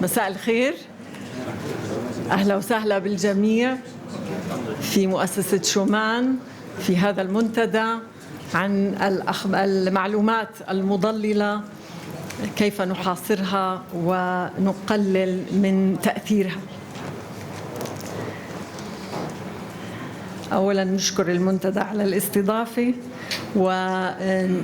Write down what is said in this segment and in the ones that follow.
مساء الخير، أهلا وسهلا بالجميع في مؤسسة شومان في هذا المنتدى عن المعلومات المضللة، كيف نحاصرها ونقلل من تأثيرها. أولاً نشكر المنتدى على الاستضافة، ونذكر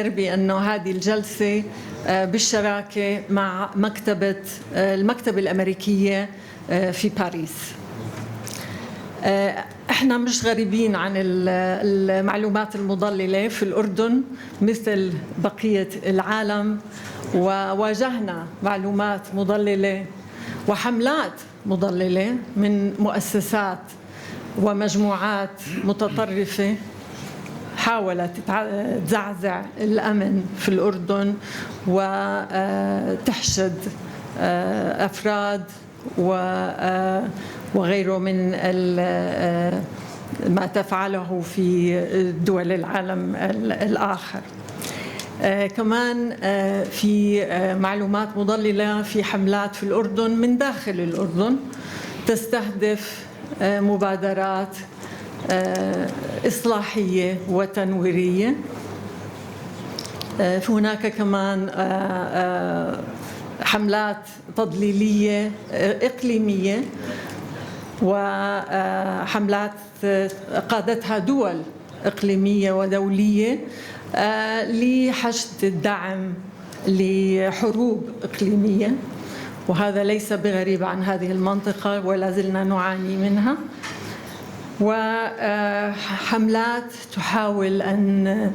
بأن هذه الجلسة بالشراكة مع المكتبة الأميركية في باريس. احنا مش غريبين عن المعلومات المضللة في الأردن مثل بقية العالم، وواجهنا معلومات مضللة وحملات مضللة من مؤسسات ومجموعات متطرفة حاولت تزعزع الأمن في الأردن وتحشد أفراد وغيره من ما تفعله في دول العالم الآخر. كمان في معلومات مضللة في حملات في الأردن من داخل الأردن تستهدف مبادرات إصلاحية وتنويرية. هناك كمان حملات تضليلية إقليمية وحملات قادتها دول إقليمية ودولية لحشد الدعم لحروب إقليمية، وهذا ليس بغريب عن هذه المنطقة ولا زلنا نعاني منها. وحملات تحاول أن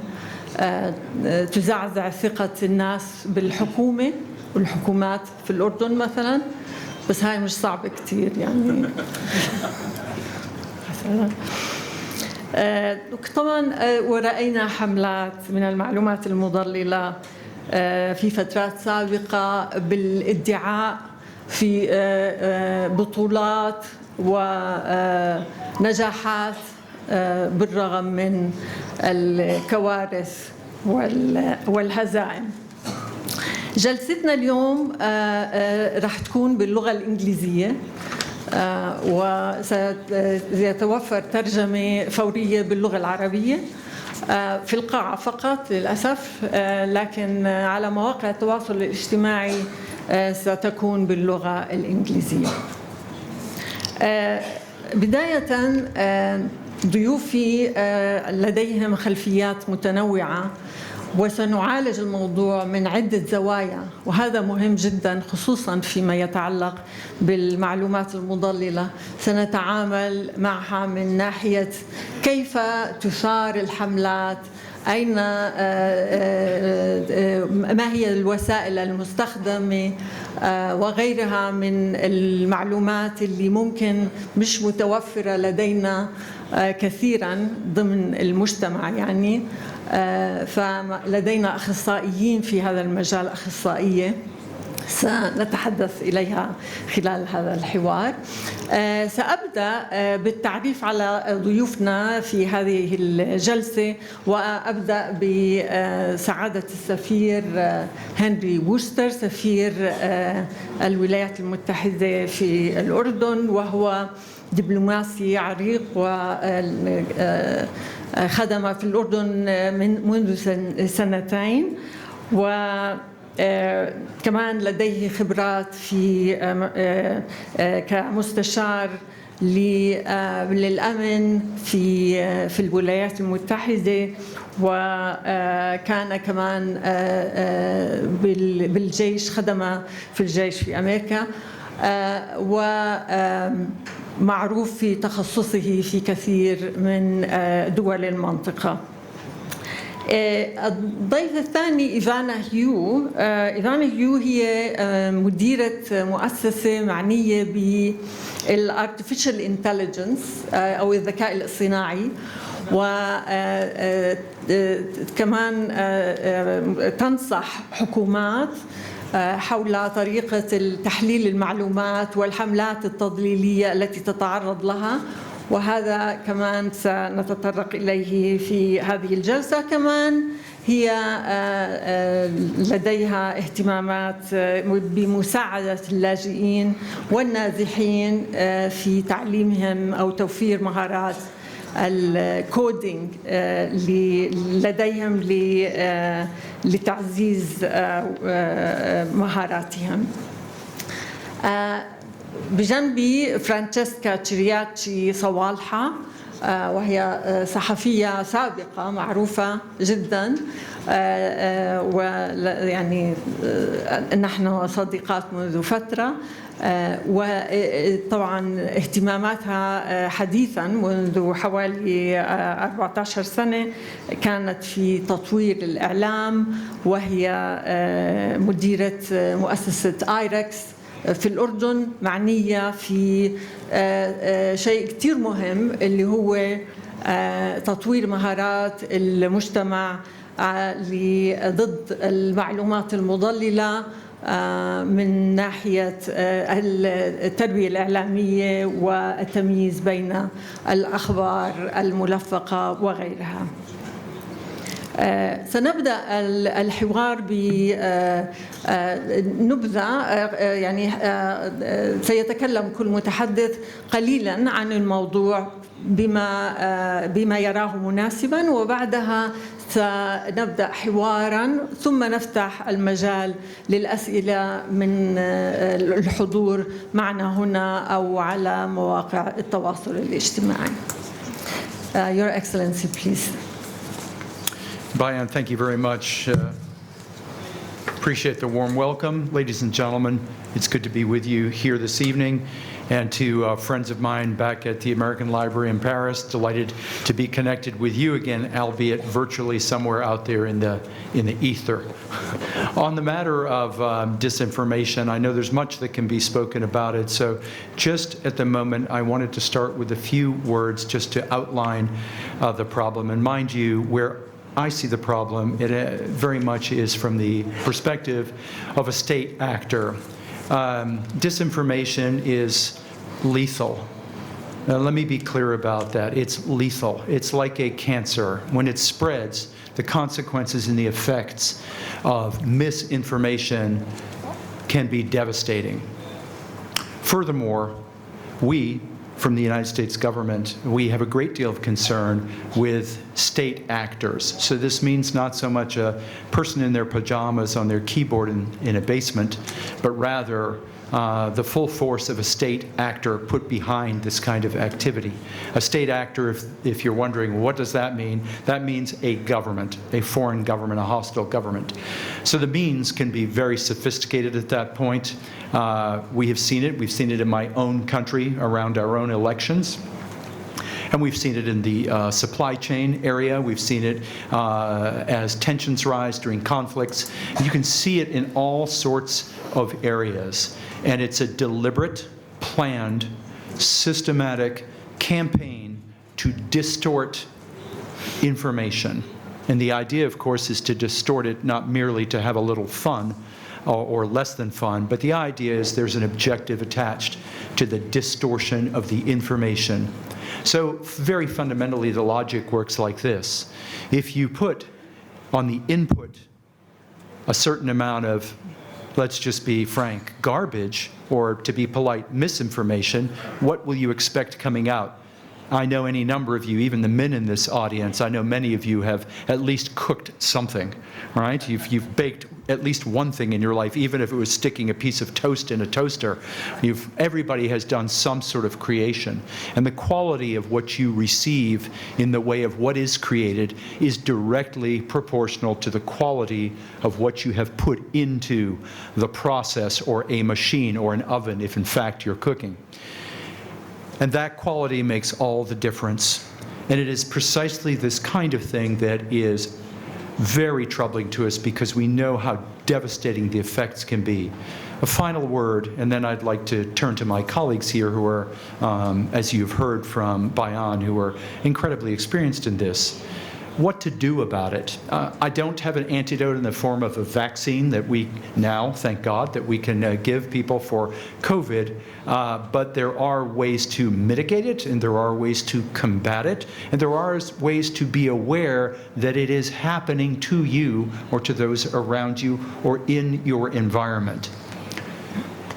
تزعزع ثقة الناس بالحكومة والحكومات في الأردن مثلا، بس هاي مش صعبة كتير يعني. طبعا ورأينا حملات من المعلومات المضللة في فترات سابقة بالادعاء في بطولات ونجاحات بالرغم من الكوارث والهزائم. جلستنا اليوم راح تكون باللغة الإنجليزية، وسيتوفر ترجمة فورية باللغة العربية في القاعة فقط للأسف، لكن على مواقع التواصل الاجتماعي ستكون باللغة الإنجليزية. بداية ضيوفي لديهم خلفيات متنوعة، وسنعالج الموضوع من عدة زوايا، وهذا مهم جدا خصوصا فيما يتعلق بالمعلومات المضللة. سنتعامل معها من ناحية كيف تثار الحملات، أين ما هي الوسائل المستخدمة وغيرها من المعلومات اللي ممكن مش متوفرة لدينا كثيرا ضمن المجتمع يعني. فلدينا أخصائيين في هذا المجال، أخصائية سنتحدث إليها خلال هذا الحوار. سأبدأ بالتعريف على ضيوفنا في هذه الجلسة، وأبدأ بسعادة السفير هنري ووستر، سفير الولايات المتحدة في الأردن، وهو دبلوماسي عريق وخدم في الأردن منذ سنتين، كمان لديه خبرات في كمستشار للأمن في الولايات المتحدة، وكان كمان بالجيش، خدم في الجيش في أمريكا، ومعروف في تخصصه في كثير من دول المنطقة. الضيف الثاني إيفانا هيو. إيفانا هيو هي مديرة مؤسسة معنية بالارتفيشال انتليجنس أو الذكاء الاصطناعي، وكمان تنصح حكومات حول طريقة تحليل المعلومات والحملات التضليلية التي تتعرض لها، وهذا كمان سنتطرق إليه في هذه الجلسة. كمان هي لديها اهتمامات بمساعدة اللاجئين والنازحين في تعليمهم أو توفير مهارات الكودينج لديهم لتعزيز مهاراتهم. بجنبي فرانشيسكا تشرياتشي صوالحة، وهي صحفية سابقة معروفة جدا، ويعني نحن صديقات منذ فترة، وطبعا اهتماماتها حديثا منذ حوالي 14 سنة كانت في تطوير الإعلام، وهي مديرة مؤسسة آيركس في الأردن، معنية في شيء كتير مهم اللي هو تطوير مهارات المجتمع ضد المعلومات المضللة من ناحية التربية الإعلامية والتمييز بين الأخبار الملفقة وغيرها. سنبدأ الحوار بنبذة، يعني سيتكلم كل متحدث قليلا عن الموضوع بما يراه مناسبا، وبعدها سنبدأ حوارا ثم نفتح المجال للأسئلة من الحضور معنا هنا أو على مواقع التواصل الاجتماعي. Your Excellency, please. Bayan, thank you very much. Appreciate the warm welcome. Ladies and gentlemen, it's good to be with you here this evening. And to friends of mine back at the American Library in Paris, delighted to be connected with you again, albeit virtually somewhere out there in the ether. On the matter of disinformation, I know there's much that can be spoken about it. So just at the moment, I wanted to start with a few words just to outline the problem. And mind you, where I see the problem, it very much is from the perspective of a state actor. Disinformation is lethal. Now, let me be clear about that. It's lethal. It's like a cancer. When it spreads, the consequences and the effects of misinformation can be devastating. Furthermore, we, from the United States government, we have a great deal of concern with state actors. So this means not so much a person in their pajamas on their keyboard in a basement, but rather the full force of a state actor put behind this kind of activity. A state actor, if you're wondering, what does that mean? That means a government, a foreign government, a hostile government. So the means can be very sophisticated at that point. We have seen it. We've seen it in my own country around our own elections. And we've seen it in the supply chain area. We've seen it as tensions rise during conflicts. You can see it in all sorts of areas. And it's a deliberate, planned, systematic campaign to distort information. And the idea, of course, is to distort it not merely to have a little fun or less than fun, but the idea is there's an objective attached to the distortion of the information. So very fundamentally, the logic works like this. If you put on the input a certain amount of, let's just be frank, garbage, or to be polite, misinformation, what will you expect coming out? I know any number of you, even the men in this audience, I know many of you have at least cooked something, right? You've baked at least one thing in your life, even if it was sticking a piece of toast in a toaster. Everybody has done some sort of creation. And the quality of what you receive in the way of what is created is directly proportional to the quality of what you have put into the process or a machine or an oven, if in fact you're cooking. And that quality makes all the difference. And it is precisely this kind of thing that is very troubling to us because we know how devastating the effects can be. A final word, and then I'd like to turn to my colleagues here who are, as you've heard from Bayan, who are incredibly experienced in this. what to do about it. I don't have an antidote in the form of a vaccine that we now, thank God, that we can give people for COVID, but there are ways to mitigate it, and there are ways to combat it, and there are ways to be aware that it is happening to you or to those around you or in your environment.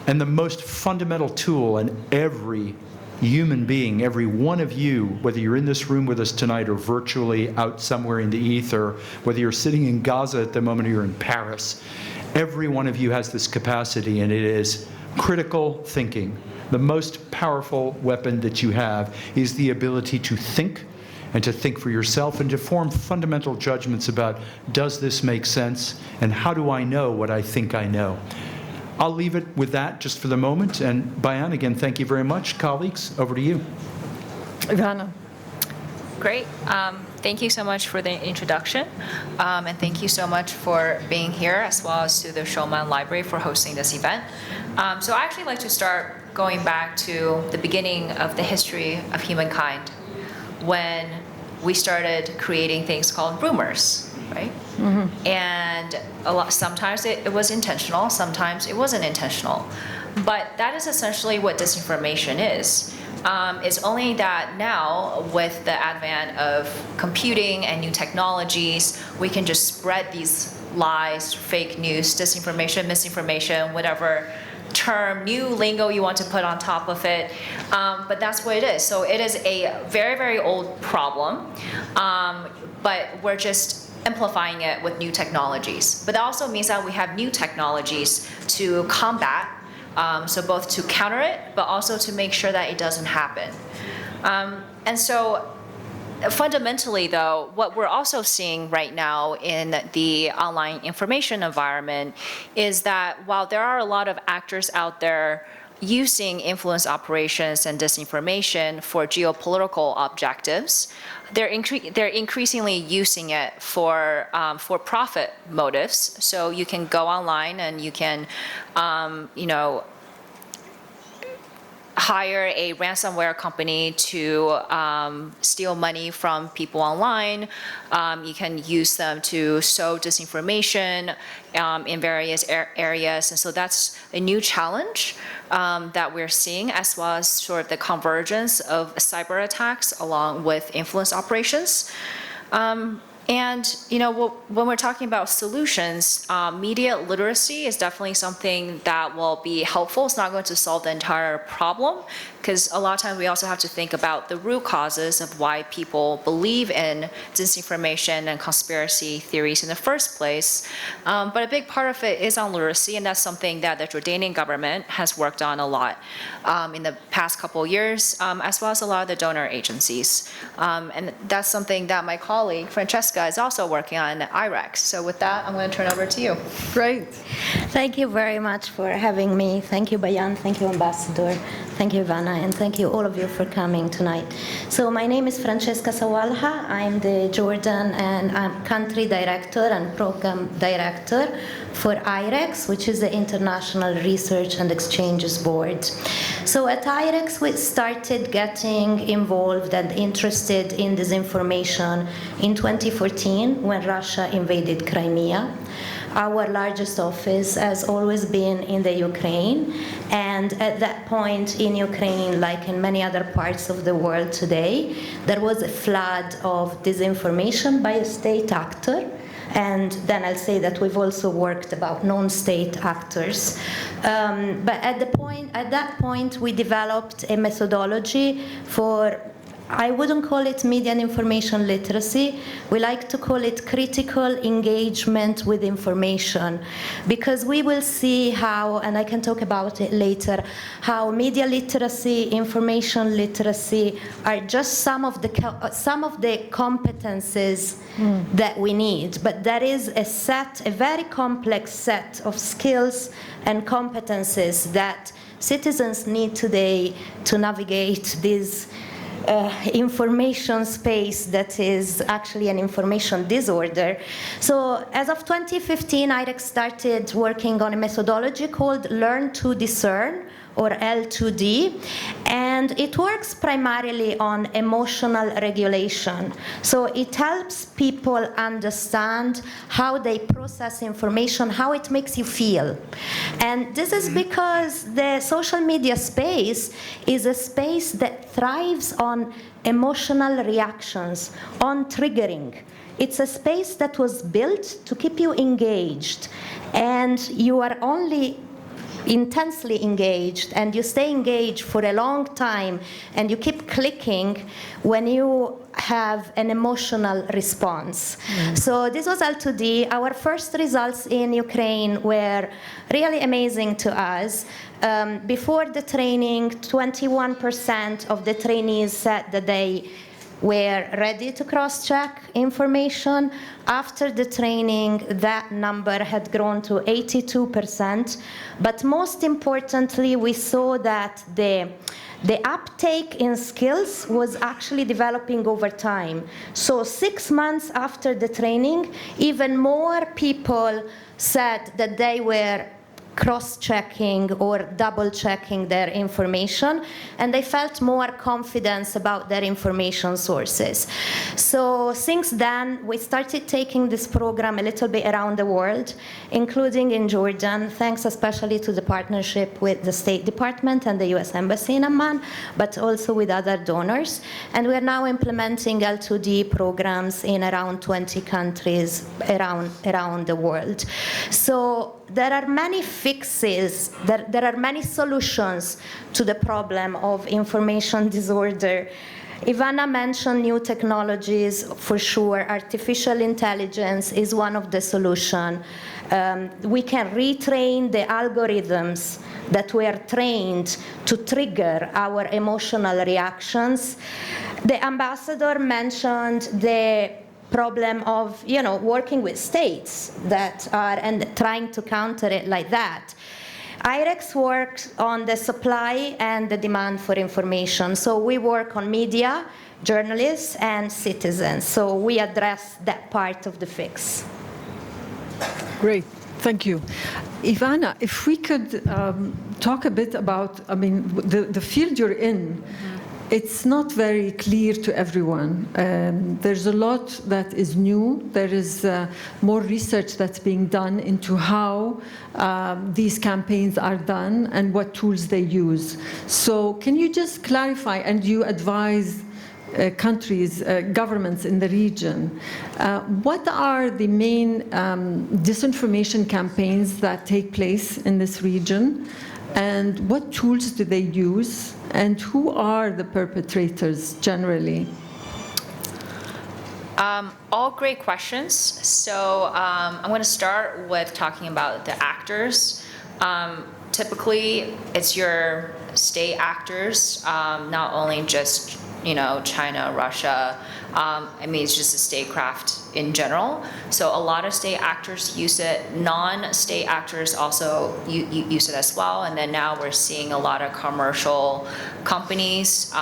And the most fundamental tool in every human being, every one of you, whether you're in this room with us tonight or virtually out somewhere in the ether, whether you're sitting in Gaza at the moment or you're in Paris, every one of you has this capacity, and it is critical thinking. The most powerful weapon that you have is the ability to think, and to think for yourself, and to form fundamental judgments about, does this make sense, and how do I know what I think I know? I'll leave it with that just for the moment. And Bayan, again, thank you very much. Colleagues, over to you. إيفانا. Great. Thank you so much for the introduction. And thank you so much for being here, as well as to the Showman Library for hosting this event. So I actually like to start going back to the beginning of the history of humankind, when we started creating things called rumors, right? Mm-hmm. And sometimes it was intentional, sometimes it wasn't intentional. But that is essentially what disinformation is. It's only that now, with the advent of computing and new technologies, we can just spread these lies, fake news, disinformation, misinformation, whatever term, new lingo you want to put on top of it. But that's what it is. So it is a very, very old problem, but we're just amplifying it with new technologies. But that also means that we have new technologies to combat, so both to counter it, but also to make sure that it doesn't happen. And so fundamentally, though, what we're also seeing right now in the online information environment is that while there are a lot of actors out there using influence operations and disinformation for geopolitical objectives, they're increasingly using it for profit motives. So you can go online and you can, hire a ransomware company to steal money from people online. You can use them to sow disinformation in various areas. And so that's a new challenge that we're seeing, as well as sort of the convergence of cyber attacks along with influence operations. And when we're talking about solutions, media literacy is definitely something that will be helpful. It's not going to solve the entire problem, because a lot of times we also have to think about the root causes of why people believe in disinformation and conspiracy theories in the first place. But a big part of it is on literacy, and that's something that the Jordanian government has worked on a lot in the past couple of years, as well as a lot of the donor agencies. And that's something that my colleague, Francesca, is also working on at IREX. So with that, I'm going to turn over to you. Great. Thank you very much for having me. Thank you, Bayan. Thank you, Ambassador. Thank you, Ivana. And thank you, all of you, for coming tonight. So my name is Francesca Sawalha. I'm the Jordan and country director and program director for IREX, which is the International Research and Exchanges Board. So at IREX, we started getting involved and interested in disinformation in 2014 when Russia invaded Crimea. Our largest office has always been in the Ukraine, and at that point in Ukraine, like in many other parts of the world today, there was a flood of disinformation by a state actor. And then I'll say that we've also worked about non-state actors. But at that point, we developed a methodology for, I wouldn't call it media and information literacy. We like to call it critical engagement with information, because we will see how, and I can talk about it later, how media literacy, information literacy are just some of the competencies that we need. But there is a very complex set of skills and competencies that citizens need today to navigate this information space that is actually an information disorder. So as of 2015, IREX started working on a methodology called Learn to Discern, or L2D, and it works primarily on emotional regulation. So it helps people understand how they process information, how it makes you feel. And this is because the social media space is a space that thrives on emotional reactions, on triggering. It's a space that was built to keep you engaged, and you are only intensely engaged, and you stay engaged for a long time, and you keep clicking when you have an emotional response. So this was L2D. Our first results in Ukraine were really amazing to us. Before the training, 21% of the trainees said that they were ready to cross-check information. After the training, that number had grown to 82%. But most importantly, we saw that the uptake in skills was actually developing over time. So 6 months after the training, even more people said that they were cross-checking or double-checking their information, and they felt more confidence about their information sources. So since then, we started taking this program a little bit around the world, including in Jordan, thanks especially to the partnership with the State Department and the US Embassy in Amman, but also with other donors. And we are now implementing L2D programs in around 20 countries around the world. So there are many fixes, there are many solutions to the problem of information disorder. Ivana mentioned new technologies, for sure. Artificial intelligence is one of the solutions. We can retrain the algorithms that were trained to trigger our emotional reactions. The ambassador mentioned the problem of, working with states that are and trying to counter it like that. IREX works on the supply and the demand for information. So we work on media, journalists, and citizens. So we address that part of the fix. Great, thank you. Ivana, if we could talk a bit about, the field you're in. It's not very clear to everyone. There's a lot that is new. There is more research that's being done into how these campaigns are done and what tools they use. So can you just clarify, and you advise countries, governments in the region, what are the main disinformation campaigns that take place in this region? And what tools do they use? And who are the perpetrators generally? All great questions. So I'm going to start with talking about the actors. Typically, it's your state actors, not only just China, Russia. It's just a statecraft in general. So a lot of state actors use it. Non-state actors also use it as well. And then now we're seeing a lot of commercial companies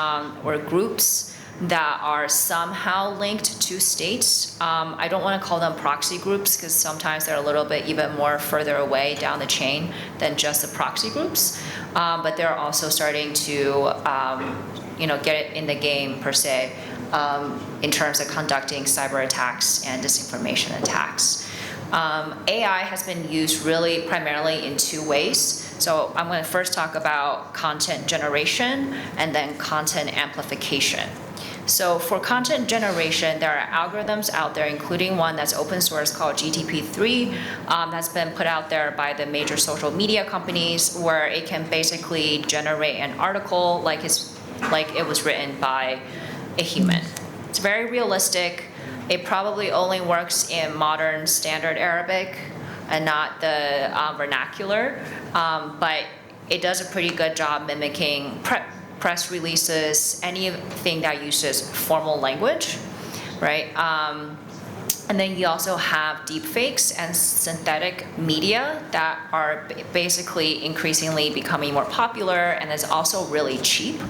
or groups that are somehow linked to states. I don't want to call them proxy groups because sometimes they're a little bit even more further away down the chain than just the proxy groups. But they're also starting to get it in the game per se in terms of conducting cyber attacks and disinformation attacks. AI has been used really primarily in two ways. So I'm going to first talk about content generation and then content amplification. So for content generation, there are algorithms out there, including one that's open source called GTP3, that's been put out there by the major social media companies, where it can basically generate an article like it was written by a human. It's very realistic. It probably only works in modern standard Arabic and not the vernacular, but it does a pretty good job mimicking press releases, anything that uses formal language, right? And then you also have deepfakes and synthetic media that are basically increasingly becoming more popular, and is also really cheap.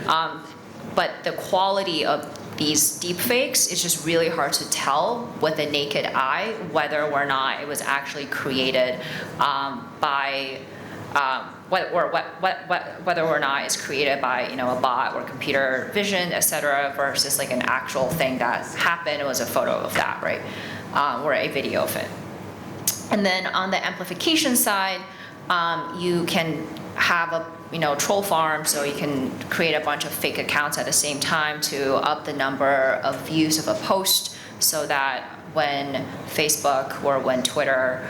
But the quality of these deepfakes is just really hard to tell with the naked eye whether or not it was actually created by whether or not it's created by a bot or computer vision, et cetera, versus like an actual thing that happened. It was a photo of that, right, or a video of it. And then on the amplification side, you can have a troll farm, so you can create a bunch of fake accounts at the same time to up the number of views of a post, so that when Facebook or when Twitter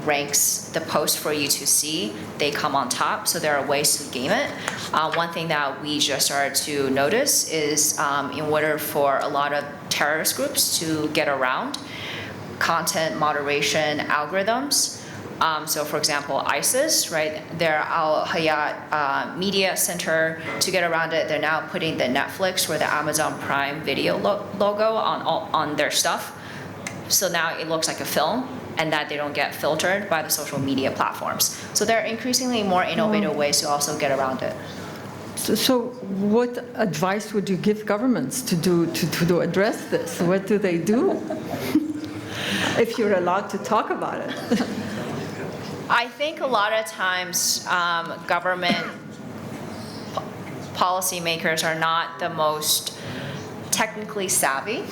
ranks the post for you to see, they come on top. So there are ways to game it. One thing that we just started to notice is in order for a lot of terrorist groups to get around content moderation algorithms. So for example, ISIS, right, their Al Hayat Media Center, to get around it, they're now putting the Netflix or the Amazon Prime Video logo on their stuff. So now it looks like a film, and that they don't get filtered by the social media platforms. So there are increasingly more innovative ways to also get around it. So what advice would you give governments to do to address this? What do they do? If you're allowed to talk about it. I think a lot of times government policymakers are not the most technically savvy.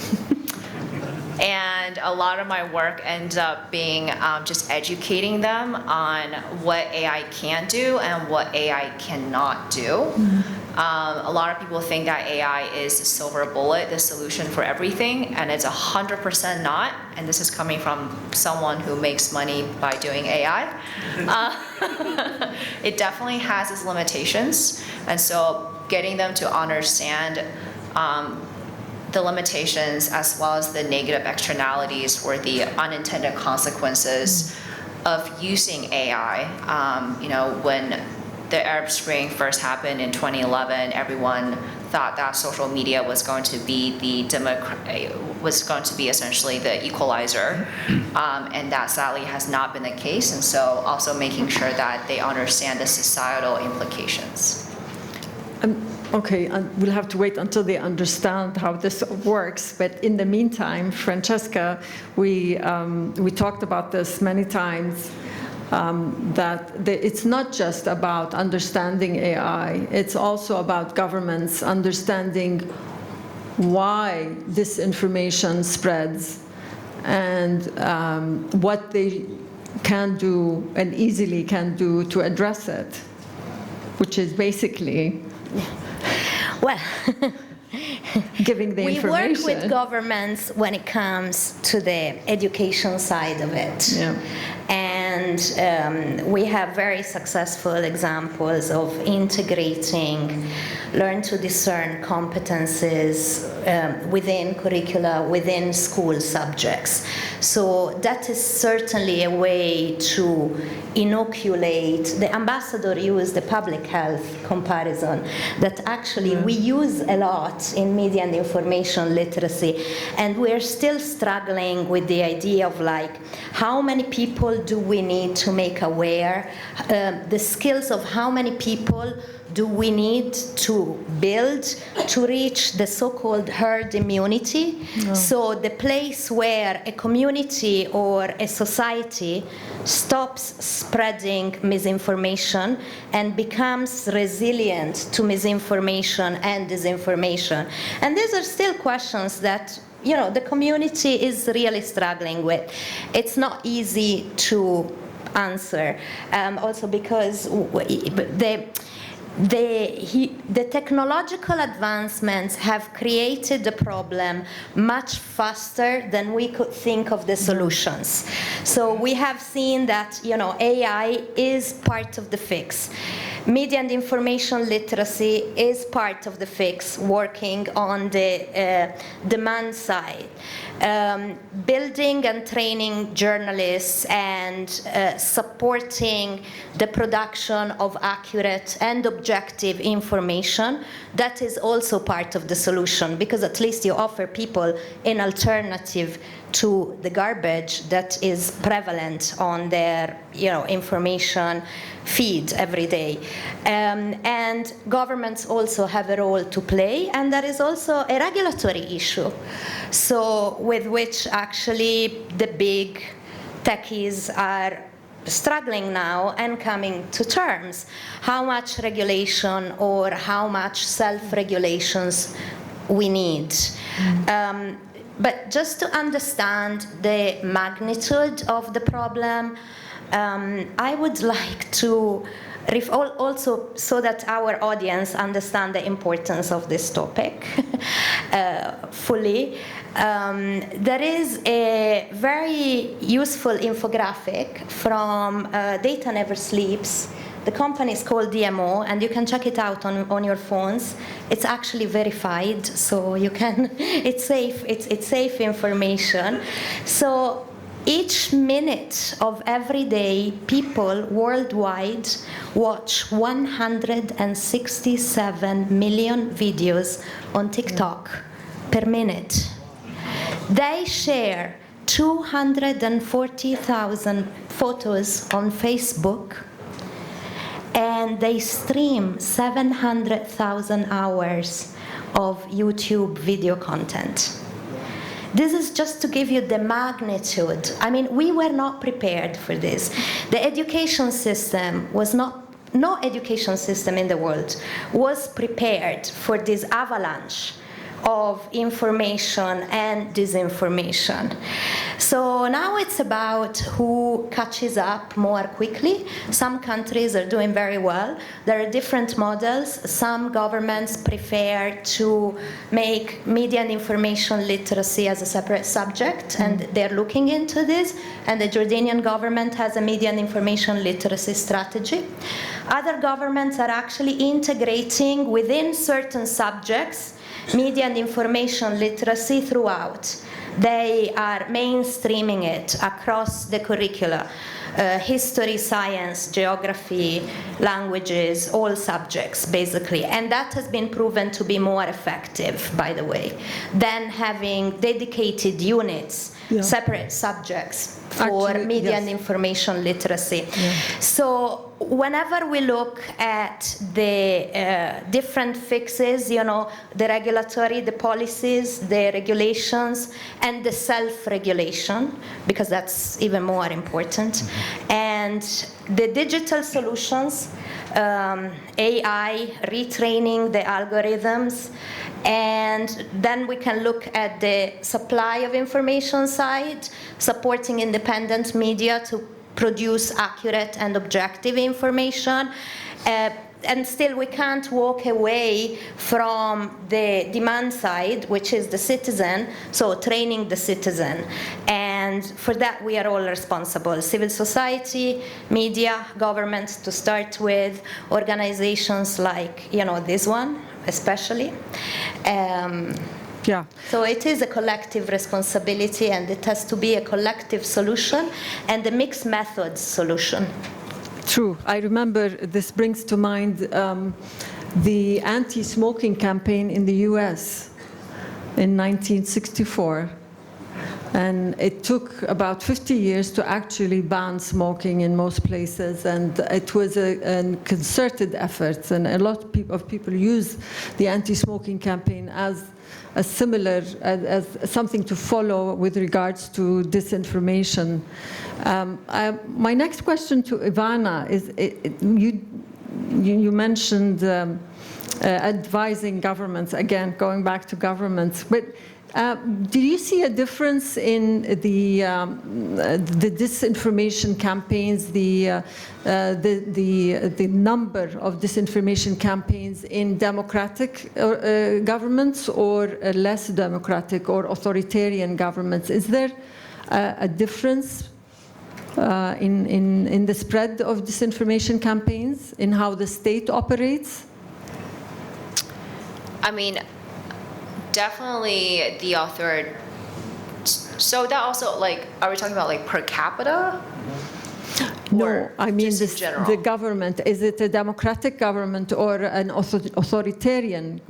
And a lot of my work ends up being just educating them on what AI can do and what AI cannot do. A lot of people think that AI is the silver bullet, the solution for everything, and it's 100% not. And this is coming from someone who makes money by doing AI. It definitely has its limitations, and so getting them to understand the limitations as well as the negative externalities or the unintended consequences of using AI. When the Arab Spring first happened in 2011, everyone thought that social media was going to be essentially the equalizer, and that sadly has not been the case. And so also making sure that they understand the societal implications. Okay, we'll have to wait until they understand how this works. But in the meantime, Francesca, we talked about this many times, that it's not just about understanding AI, it's also about governments understanding why disinformation spreads and what they can do and easily can do to address it, which is basically... Well, giving the information. We work with governments when it comes to the education side of it. Yeah. And we have very successful examples of integrating learn to discern competences within curricula, within school subjects. So that is certainly a way to inoculate. The ambassador used the public health comparison that actually we use a lot in media and information literacy, and we're still struggling with the idea of like, how many people do we need to make aware, the skills of how many people do we need to build to reach the so-called herd immunity? No. So the place where a community or a society stops spreading misinformation and becomes resilient to misinformation and disinformation. And these are still questions that the community is really struggling with. It's not easy to answer, also because the technological advancements have created the problem much faster than we could think of the solutions. So we have seen that AI is part of the fix. Media and information literacy is part of the fix, working on the demand side. Building and training journalists and supporting the production of accurate and objective information, that is also part of the solution, because at least you offer people an alternative to the garbage that is prevalent on their information feed every day. And governments also have a role to play, and there is also a regulatory issue, so with which actually the big techies are struggling now and coming to terms. How much regulation or how much self-regulations we need. But just to understand the magnitude of the problem, I would like to also, so that our audience understand the importance of this topic fully, there is a very useful infographic from Data Never Sleeps. The company is called DMO, and you can check it out on your phones. It's actually verified, so you can. It's safe. It's safe information. So each minute of every day, people worldwide watch 167 million videos on TikTok per minute. They share 240,000 photos on Facebook, and they stream 700,000 hours of YouTube video content. This is just to give you the magnitude. I mean, we were not prepared for this. The education system was no education system in the world was prepared for this avalanche of information and disinformation. So now it's about who catches up more quickly. Some countries are doing very well. There are different models. Some governments prefer to make media and information literacy as a separate subject, and they're looking into this. And the Jordanian government has a media and information literacy strategy. Other governments are actually integrating within certain subjects media and information literacy throughout. They are mainstreaming it across the curricula, history, science, geography, languages, all subjects, basically. And that has been proven to be more effective, by the way, than having dedicated units, separate subjects for actually, media and information literacy. So whenever we look at the different fixes, you know, the regulatory, the policies, the regulations, and the self-regulation, because that's even more important, and the digital solutions, AI, retraining the algorithms, and then we can look at the supply of information side, supporting independent media to produce accurate and objective information. And still we can't walk away from the demand side, which is the citizen, so training the citizen. And for that we are all responsible. Civil society, media, government to start with, organizations like, you know, this one especially. So it is a collective responsibility, and it has to be a collective solution and a mixed methods solution. True. I remember, this brings to mind the anti-smoking campaign in the US in 1964. And it took about 50 years to actually ban smoking in most places, and it was a concerted effort, and a lot of people use the anti-smoking campaign as a similar, as something to follow with regards to disinformation. My next question to Ivana is, you mentioned advising governments, again, going back to governments, but do you see a difference in the disinformation campaigns, the number of disinformation campaigns in democratic governments or less democratic or authoritarian governments? Is there a difference in the spread of disinformation campaigns, in how the state operates? I mean, definitely the author. So that also, like, are we talking about like per capita? No, I mean the government. Is it a democratic government or an authoritarian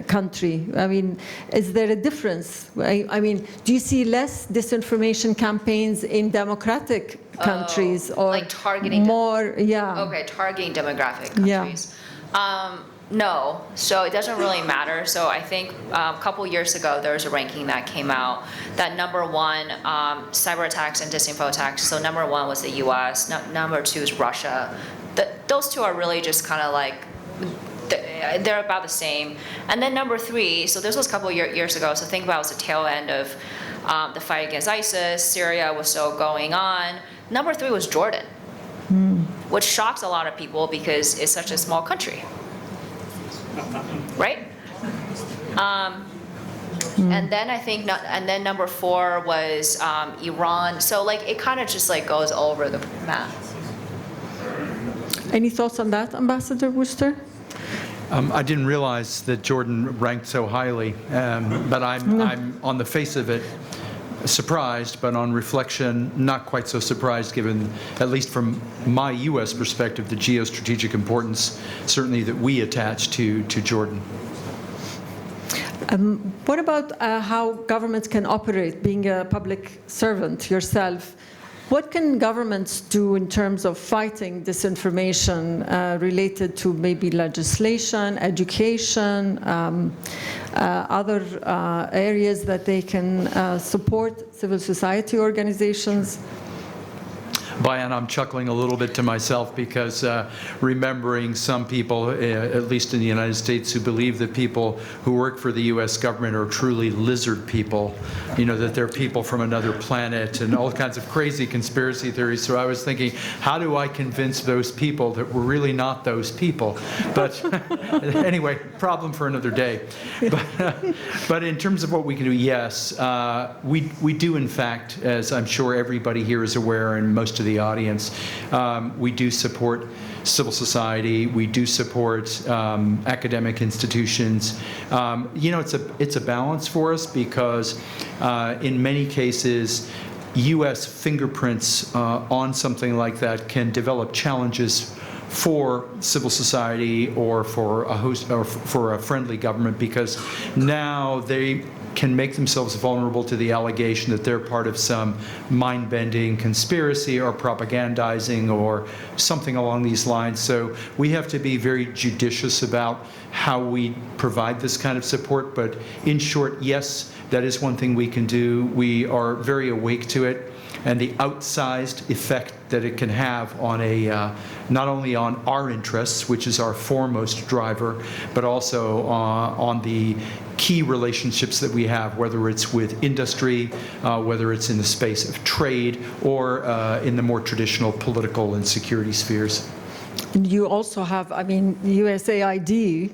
country? I mean, is there a difference? I mean, do you see less disinformation campaigns in democratic countries, or like targeting more? Okay, targeting demographic countries. No, so it doesn't really matter. So I think a couple years ago, there was a ranking that came out that number one, cyber attacks and disinfo attacks. So number one was the US, number two is Russia. Those two are really just kind of like, they're about the same. And then number three, so this was a couple of years ago, so think about it was the tail end of the fight against ISIS, Syria was still going on. Number three was Jordan, which shocks a lot of people because it's such a small country. Right? And then I think, and then number four was Iran. So like it kind of just like goes all over the map. Any thoughts on that, Ambassador Wooster? I didn't realize that Jordan ranked so highly, but I'm on the face of it surprised, but on reflection, not quite so surprised given, at least from my U.S. perspective, the geostrategic importance certainly that we attach to Jordan. What about how governments can operate, being a public servant yourself? What can governments do in terms of fighting disinformation related to maybe legislation, education, other areas that they can support civil society organizations? Bayan, I'm chuckling a little bit to myself because remembering some people, at least in the United States, who believe that people who work for the U.S. government are truly lizard people, you know, that they're people from another planet and all kinds of crazy conspiracy theories. So I was thinking, how do I convince those people that we're really not those people? But anyway, problem for another day. But in terms of what we can do, yes, we do, in fact, as I'm sure everybody here is aware and most of the audience, we do support civil society, we do support academic institutions. You know, it's a balance for us because in many cases, U.S. fingerprints on something like that can develop challenges for civil society or for a host or for a friendly government because now they can make themselves vulnerable to the allegation that they're part of some mind-bending conspiracy or propagandizing or something along these lines. So we have to be very judicious about how we provide this kind of support. But in short, yes, that is one thing we can do. We are very awake to it and the outsized effect that it can have on not only on our interests, which is our foremost driver, but also on the key relationships that we have, whether it's with industry, whether it's in the space of trade, or in the more traditional political and security spheres. And you also have, I mean, USAID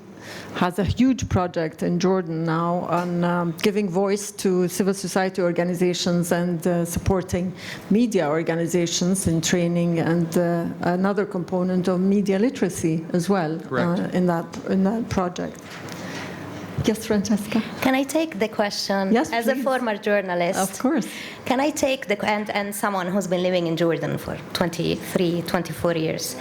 has a huge project in Jordan now on giving voice to civil society organizations and supporting media organizations in training, and another component of media literacy as well in that project. Yes, Francesca? Can I take the question? Yes, as please. A former journalist? Of course. Can I take and someone who's been living in Jordan for 23, 24 years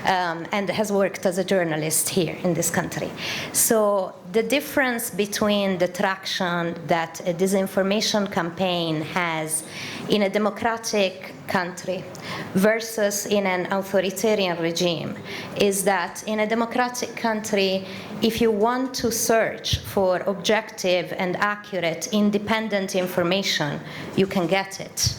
and has worked as a journalist here in this country. So the difference between the traction that a disinformation campaign has in a democratic country versus in an authoritarian regime is that in a democratic country, if you want to search for objective and accurate, independent information, you can get it.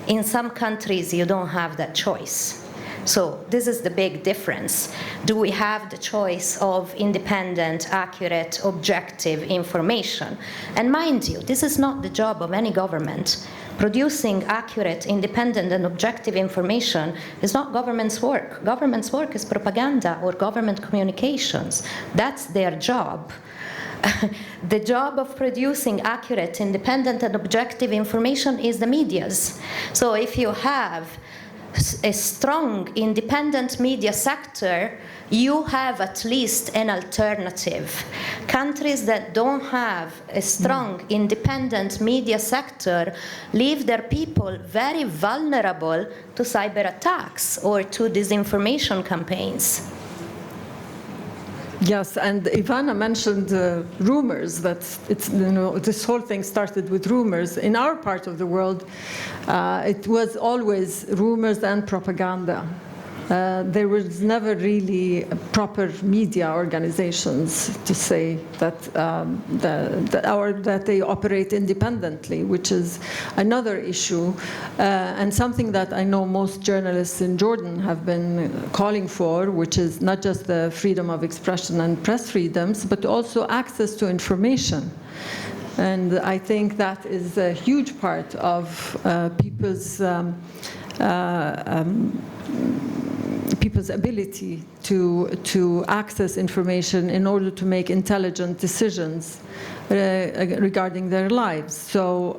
In some countries, you don't have that choice. So this is the big difference. Do we have the choice of independent, accurate, objective information? And mind you, this is not the job of any government. Producing accurate, independent, and objective information is not government's work. Government's work is propaganda or government communications. That's their job. The job of producing accurate, independent, and objective information is the media's. So if you have a strong, independent media sector, you have at least an alternative. Countries that don't have a strong, independent media sector leave their people very vulnerable to cyber attacks or to disinformation campaigns. Yes, and Éiveanna mentioned rumors, that it's, you know, this whole thing started with rumors. In our part of the world, it was always rumors and propaganda. There was never really proper media organizations to say that or that they operate independently, which is another issue, and something that I know most journalists in Jordan have been calling for, which is not just the freedom of expression and press freedoms, but also access to information. And I think that is a huge part of people's ability to access information in order to make intelligent decisions regarding their lives. So,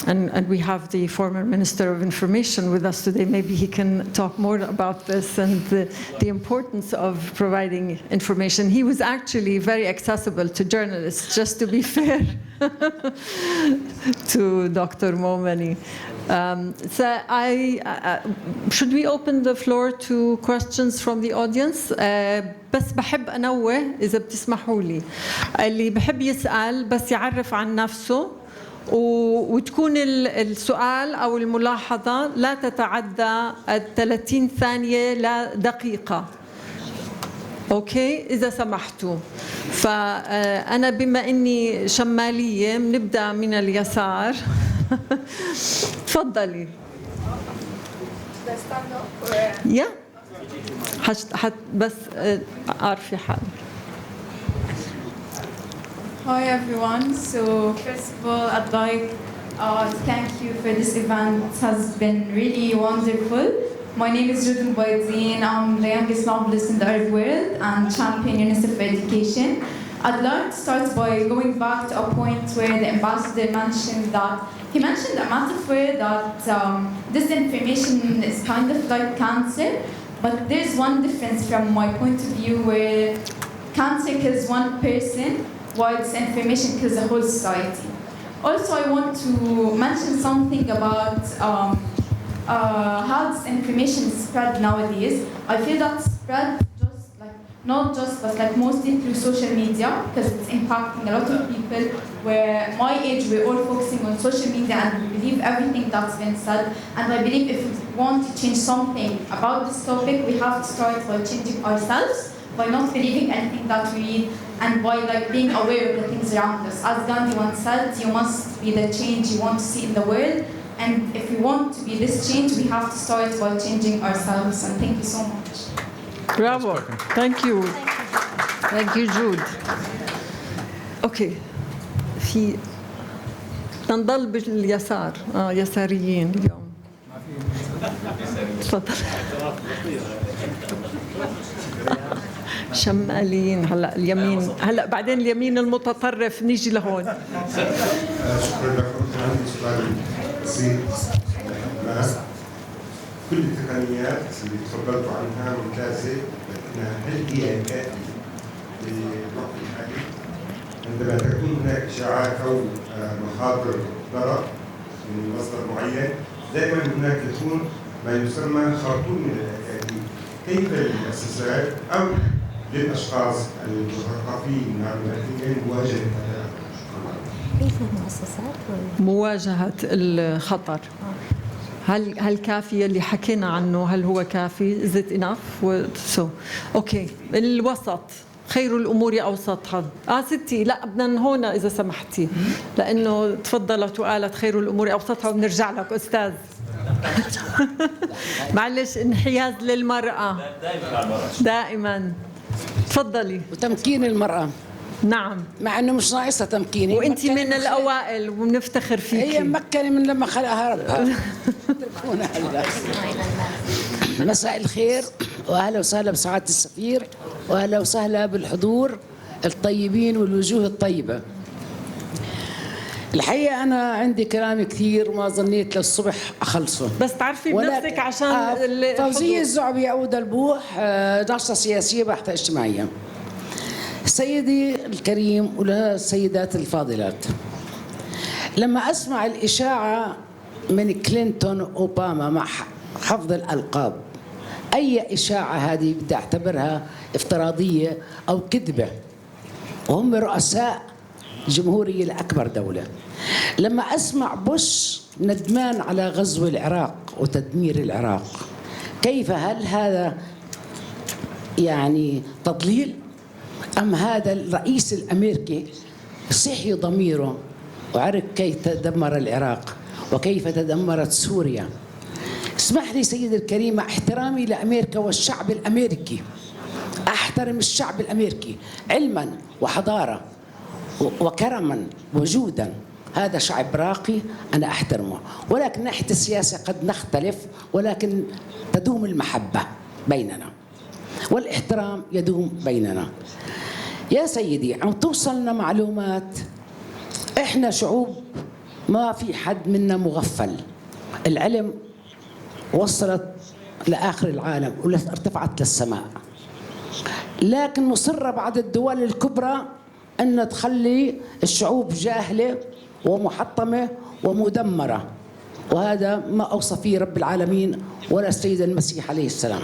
and we have the former Minister of Information with us today. Maybe he can talk more about this and the importance of providing information. He was actually very accessible to journalists, just to be fair to Dr. Momani. So should we open the floor to questions from the audience? بس بحب أنوه إذا بتسمحوا لي، اللي بحب يسأل بس يعرف عن نفسه، وتكون السؤال أو الملاحظة لا تتعدى 30 ثانية لدقيقة. أوكي إذا سمحتوا. فأنا بما إني شمالية بنبدأ من اليسار. تفضلي. يا بس أعرفي حالك. Hi everyone. So first of all, I'd like to thank you for this event. It has been really wonderful. My name is Jordan Boydin. I'm the youngest novelist in the Arab world and champion UNICEF for education. I'd like to start by going back to a point where the ambassador mentioned a metaphor that disinformation is kind of like cancer, but there's one difference from my point of view where cancer kills one person while disinformation kills the whole society. Also, I want to mention something about how disinformation is spread nowadays. I feel that spread not just, but like mostly through social media, because it's impacting a lot of people. Where my age, we're all focusing on social media and we believe everything that's been said. And I believe if we want to change something about this topic, we have to start by changing ourselves, by not believing anything that we read, and by like being aware of the things around us. As Gandhi once said, you must be the change you want to see in the world. And if we want to be this change, we have to start by changing ourselves. And thank you so much. Bravo. Thank you. Thank you, Jude. Okay. في نضل باليسار. يساريين اليوم. تفضل. شماليين هلا اليمين هلا بعدين اليمين المتطرف نيجي لهون. شكرا لكم. عندي سؤال بسيط. كل التقنيات اللي تفضلتوا عنها ممتازة، لكنها هل هي كافية للوقت الحالي؟ عندما تكون هناك إشاعات أو مخاطر ضرر من مصدر معين، دائما هناك يكون ما يسمى خرطوم من الأكاذيب. كيف للمؤسسات أو للأشخاص المثقفين المعلوماتيين مواجهة هذا؟ كيف المؤسسات مواجهة الخطر؟ هل كافي اللي حكينا عنه؟ هل هو كافي؟ Is it enough? So, okay. الوسط خير الأمور أوسطها. ستي لا بدنا هون إذا سمحتي، لأنه تفضلت وقالت خير الأمور أوسطها وبنرجع لك أستاذ. معلش انحياز للمرأة دائما. تفضلي. وتمكين المرأة. نعم. مع انه مش ناقصها تمكين، وانت من الاوائل وبنفتخر فيكي. هي مكنه من لما خلقها ربها. مساء الخير واهلا وسهلا بسعاده السفير، واهلا وسهلا بالحضور الطيبين والوجوه الطيبه. الحقيقه انا عندي كلام كثير ما ظنيت للصبح اخلصه، بس تعرفي بنفسك عشان فوزيه الزعبي او دلبوح ناشطه سياسيه باحثه اجتماعيه. سيدي الكريم والسيدات الفاضلات، لما أسمع الإشاعة من كلينتون وأوباما مع حفظ الألقاب، أي إشاعة هذه بدي أعتبرها افتراضية أو كذبة، وهم رؤساء الجمهورية الأكبر دولة. لما أسمع بوش ندمان على غزو العراق وتدمير العراق، كيف هل هذا يعني تضليل أم هذا الرئيس الأميركي صحي ضميره وعرف كيف تدمر العراق وكيف تدمرت سوريا. اسمح لي سيدي الكريم، مع احترامي لأمريكا والشعب الأميركي، أحترم الشعب الأميركي علما وحضارة وكرما وجودا، هذا شعب راقي أنا أحترمه، ولكن ناحية السياسة قد نختلف، ولكن تدوم المحبة بيننا والاحترام يدوم بيننا. يا سيدي عم توصلنا معلومات، إحنا شعوب ما في حد منا مغفل، العلم وصلت لآخر العالم وارتفعت للسماء، لكن مصرة بعض الدول الكبرى أن تخلي الشعوب جاهلة ومحطمة ومدمرة، وهذا ما أوصى فيه رب العالمين ولا السيد المسيح عليه السلام.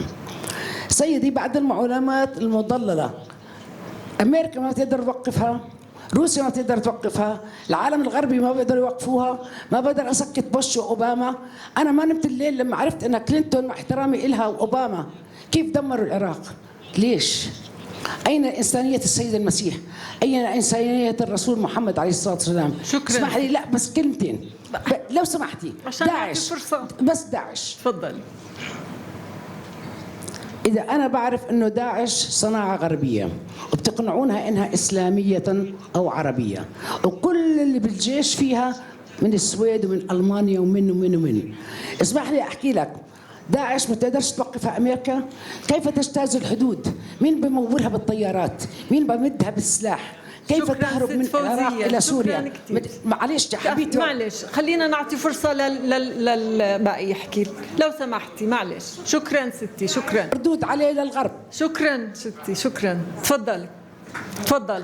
سيدي بعد المعلومات المضللة، أمريكا ما تقدر توقفها، روسيا ما تقدر توقفها، العالم الغربي ما بيقدر يوقفوها، ما بقدر أسكت بوش وأوباما. أنا ما نمت الليل لما عرفت أن كلينتون مع احترامي إلها وأوباما كيف دمروا العراق. ليش؟ أين إنسانية السيد المسيح؟ أين إنسانية الرسول محمد عليه الصلاة والسلام؟ شكرا. اسمح لي لا بس كلمتين لو سمحتي. داعش بس داعش، تفضل. إذا أنا بعرف أنه داعش صناعة غربية وبتقنعونها إنها إسلامية أو عربية، وكل اللي بالجيش فيها من السويد ومن ألمانيا ومن اسمح لي أحكي لك، داعش ما تقدرش توقفها أمريكا. كيف تجتاز الحدود؟ مين بمولها بالطيارات؟ مين بمدها بالسلاح؟ كيف تهرب من العراق إلى سوريا؟ معلش يا حبيبتي، معلش خلينا نعطي فرصة للباقي يحكي لو سمحتي. معلش. شكرا ستي، شكرا. ردود عليه للغرب. شكرا ستي، شكرا. تفضل تفضل.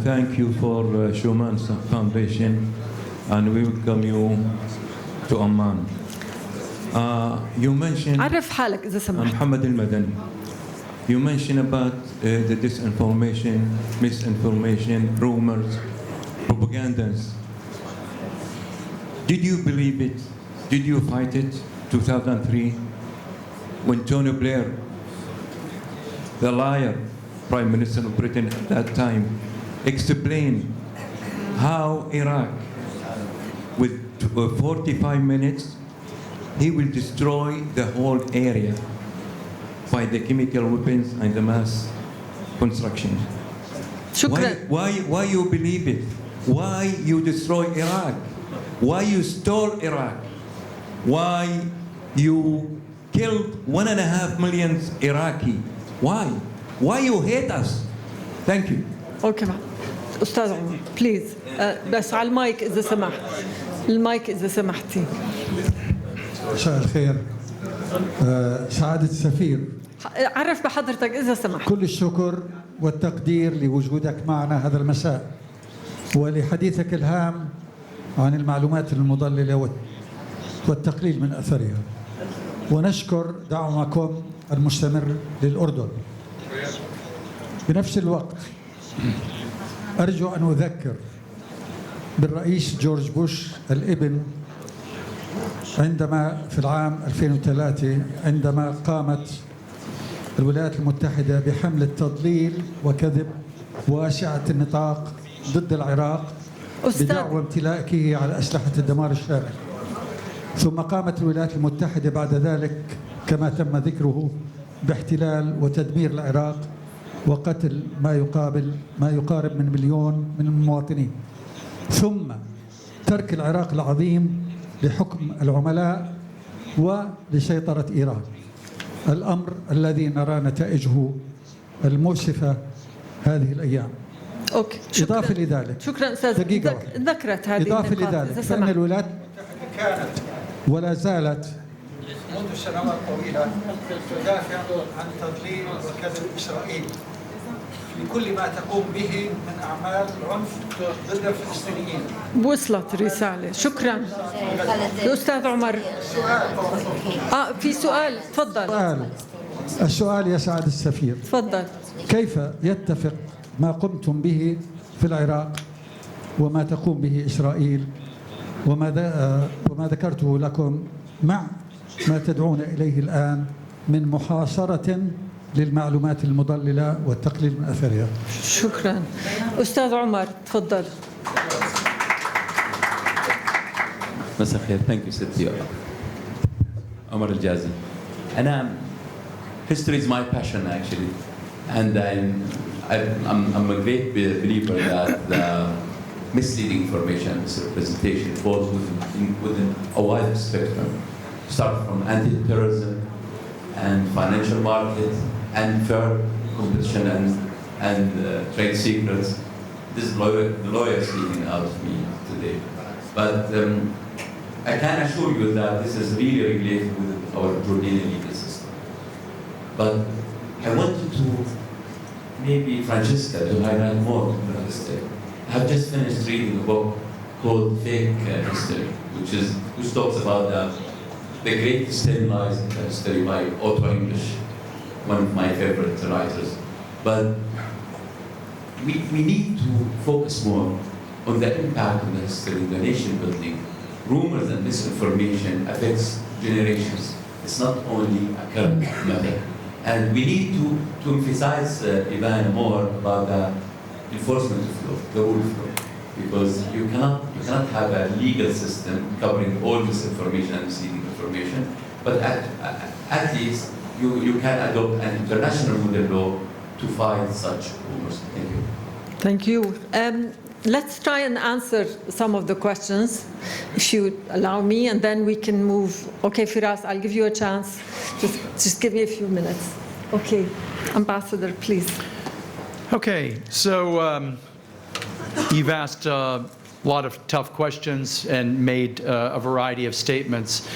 Thank you for Schuman Foundation, and we welcome you to Amman. You mentioned. عرف حالك إذا سمحت. محمد المدني. You mentioned about the disinformation, misinformation, rumors, propagandas. Did you believe it? Did you fight it? 2003, when Tony Blair, the liar, Prime Minister of Britain at that time, explained how Iraq, with 45 minutes, he will destroy the whole area by the chemical weapons and the mass construction. شكرا. Why you believe it? Why you destroy Iraq? Why you stole Iraq? Why you killed 1.5 million Iraqi? Why? Why you hate us? Thank you. اوكي استاذ عمر بليز، بس على المايك اذا سمحت، المايك اذا سمحتي. مساء الخير. سعادة السفير، عرف بحضرتك اذا سمحت. كل الشكر والتقدير لوجودك معنا هذا المساء ولحديثك الهام عن المعلومات المضللة والتقليل من أثرها، ونشكر دعمكم المستمر للأردن. بنفس الوقت أرجو أن أذكر بالرئيس جورج بوش الابن عندما في العام 2003 عندما قامت الولايات المتحدة بحملة تضليل وكذب واسعة النطاق ضد العراق بدعوى امتلاكه على أسلحة الدمار الشامل، ثم قامت الولايات المتحدة بعد ذلك كما تم ذكره باحتلال وتدمير العراق وقتل ما يقارب من 1 مليون من المواطنين، ثم ترك العراق العظيم لحكم العملاء ولسيطرة إيران، الأمر الذي نرى نتائجه المؤسفة هذه الأيام. أوكي. شكرا. إضافة لذلك، شكرا أستاذ، ذكرت هذه إضافة النقاط لذلك فإن الولايات كانت ولا زالت منذ سنوات طويلة تدافع عن تضليل وكذب إسرائيل في كل ما تقوم به من أعمال عنف ضد الفلسطينيين. وصلت الرسالة. شكرا. الأستاذ عمر. في سؤال، تفضل. السؤال يا سعادة السفير، تفضل. كيف يتفق ما قمتم به في العراق وما تقوم به إسرائيل وما ذكرته لكم مع ما تدعون إليه الآن من محاصرة للمعلومات المضللة والتقليل من أثرها. شكرا. أستاذ عمر تفضل. مساء الخير. Thank you ستي عمر الجازي. History is my passion actually, and I'm a great believer that the misleading information, misrepresentation falls within a wide spectrum, start from anti-terrorism and financial market and fair competition and trade secrets. This is the lawyers leading out of me today. But I can assure you that this is really related with our Jordanian legal system. But I wanted to maybe Francesca to highlight more to the history. I have just finished reading a book called Fake History, which talks about the greatest 10 lies in history by Otto English, one of my favorite writers. But we need to focus more on the impact of the history, the nation building. Rumors and misinformation affects generations. It's not only a current matter. And we need to emphasize Ivan more about the enforcement of law, the rule of law, because you cannot have a legal system covering all misinformation and misleading information, but at least you can adopt an international model law to fight such rumors. Thank you. Thank you. Let's try and answer some of the questions, if you allow me, and then we can move. Okay, Firas, I'll give you a chance. Just give me a few minutes. Okay, Ambassador, please. Okay, so you've asked a lot of tough questions and made a variety of statements.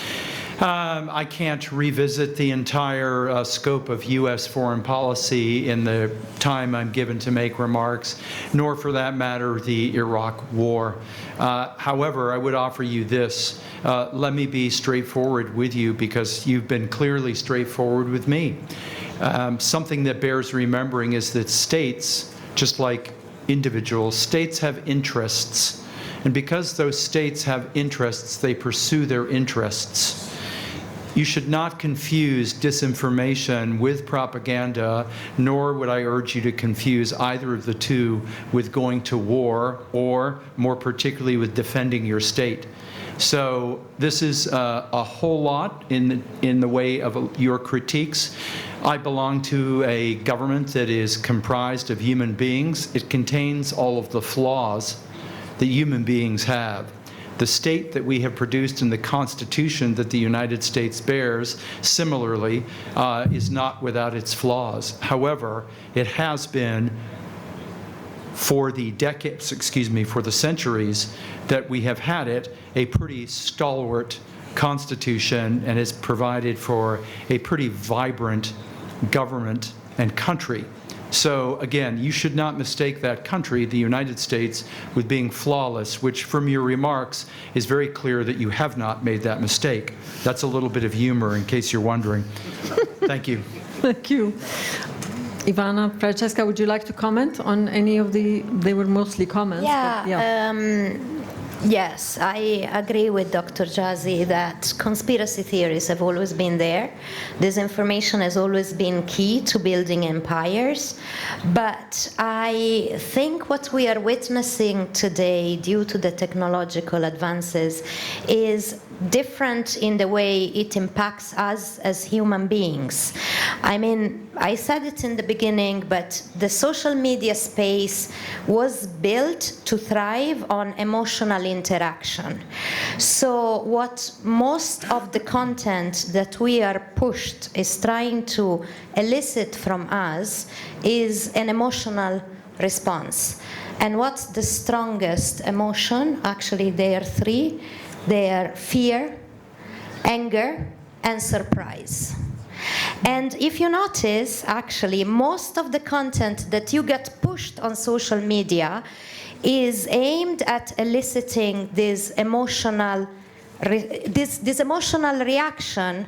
I can't revisit the entire scope of U.S. foreign policy in the time I'm given to make remarks, nor for that matter the Iraq War. However, I would offer you this. Let me be straightforward with you because you've been clearly straightforward with me. Something that bears remembering is that states, just like individuals, states have interests. And because those states have interests, they pursue their interests. You should not confuse disinformation with propaganda, nor would I urge you to confuse either of the two with going to war, or more particularly with defending your state. So this is a whole lot in the way of your critiques. I belong to a government that is comprised of human beings. It contains all of the flaws that human beings have. The state that we have produced in the Constitution that the United States bears, similarly, is not without its flaws. However, it has been for the decades, for the centuries that we have had it, a pretty stalwart Constitution, and has provided for a pretty vibrant government and country. So again, you should not mistake that country, the United States, with being flawless, which from your remarks is very clear that you have not made that mistake. That's a little bit of humor in case you're wondering. Thank you. Thank you. Ivana, Francesca, would you like to comment on any of they were mostly comments. Yes, I agree with Dr. Jazi that conspiracy theories have always been there. Disinformation has always been key to building empires. But I think what we are witnessing today, due to the technological advances, is different in the way it impacts us as human beings. I mean, I said it in the beginning, but the social media space was built to thrive on emotional interaction. So what most of the content that we are pushed is trying to elicit from us is an emotional response. And what's the strongest emotion? Actually, there are three. They are fear, anger, and surprise. And if you notice, actually, most of the content that you get pushed on social media is aimed at eliciting this emotional reaction,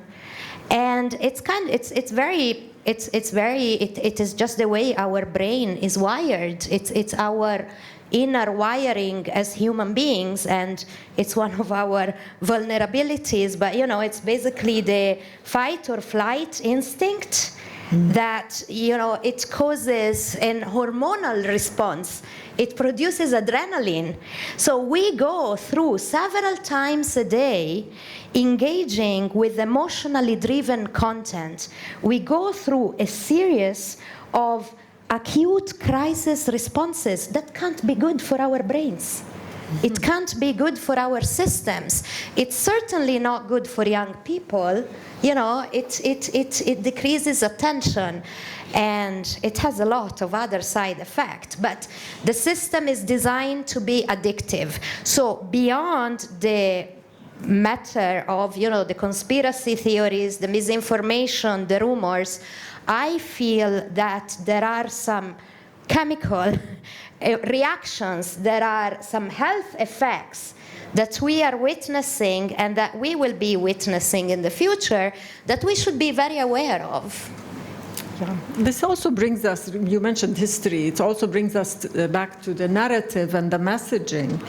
and it's very it is just the way our brain is wired. It's our inner wiring as human beings, and it's one of our vulnerabilities. But it's basically the fight or flight instinct that it causes an hormonal response. It produces adrenaline. So we go through several times a day engaging with emotionally driven content. We go through a series of acute crisis responses that can't be good for our brains. It can't be good for our systems. It's certainly not good for young people. It decreases attention, and it has a lot of other side effects. But the system is designed to be addictive. So beyond the matter of the conspiracy theories, the misinformation, the rumors, I feel that there are some chemical reactions, there are some health effects that we are witnessing and that we will be witnessing in the future that we should be very aware of. Yeah. This also brings us, you mentioned history, it also brings us back to the narrative and the messaging.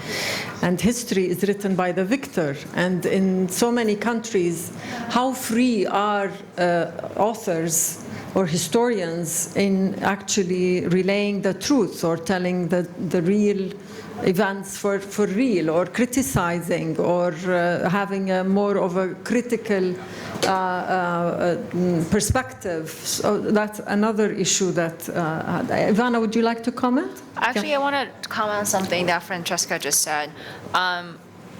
And history is written by the victor. And in so many countries, how free are authors or historians in actually relaying the truth or telling the real events for real, or criticizing, or having a more of a critical perspective. So that's another issue that, Ivana, would you like to comment? Actually, I want to comment on something that Francesca just said.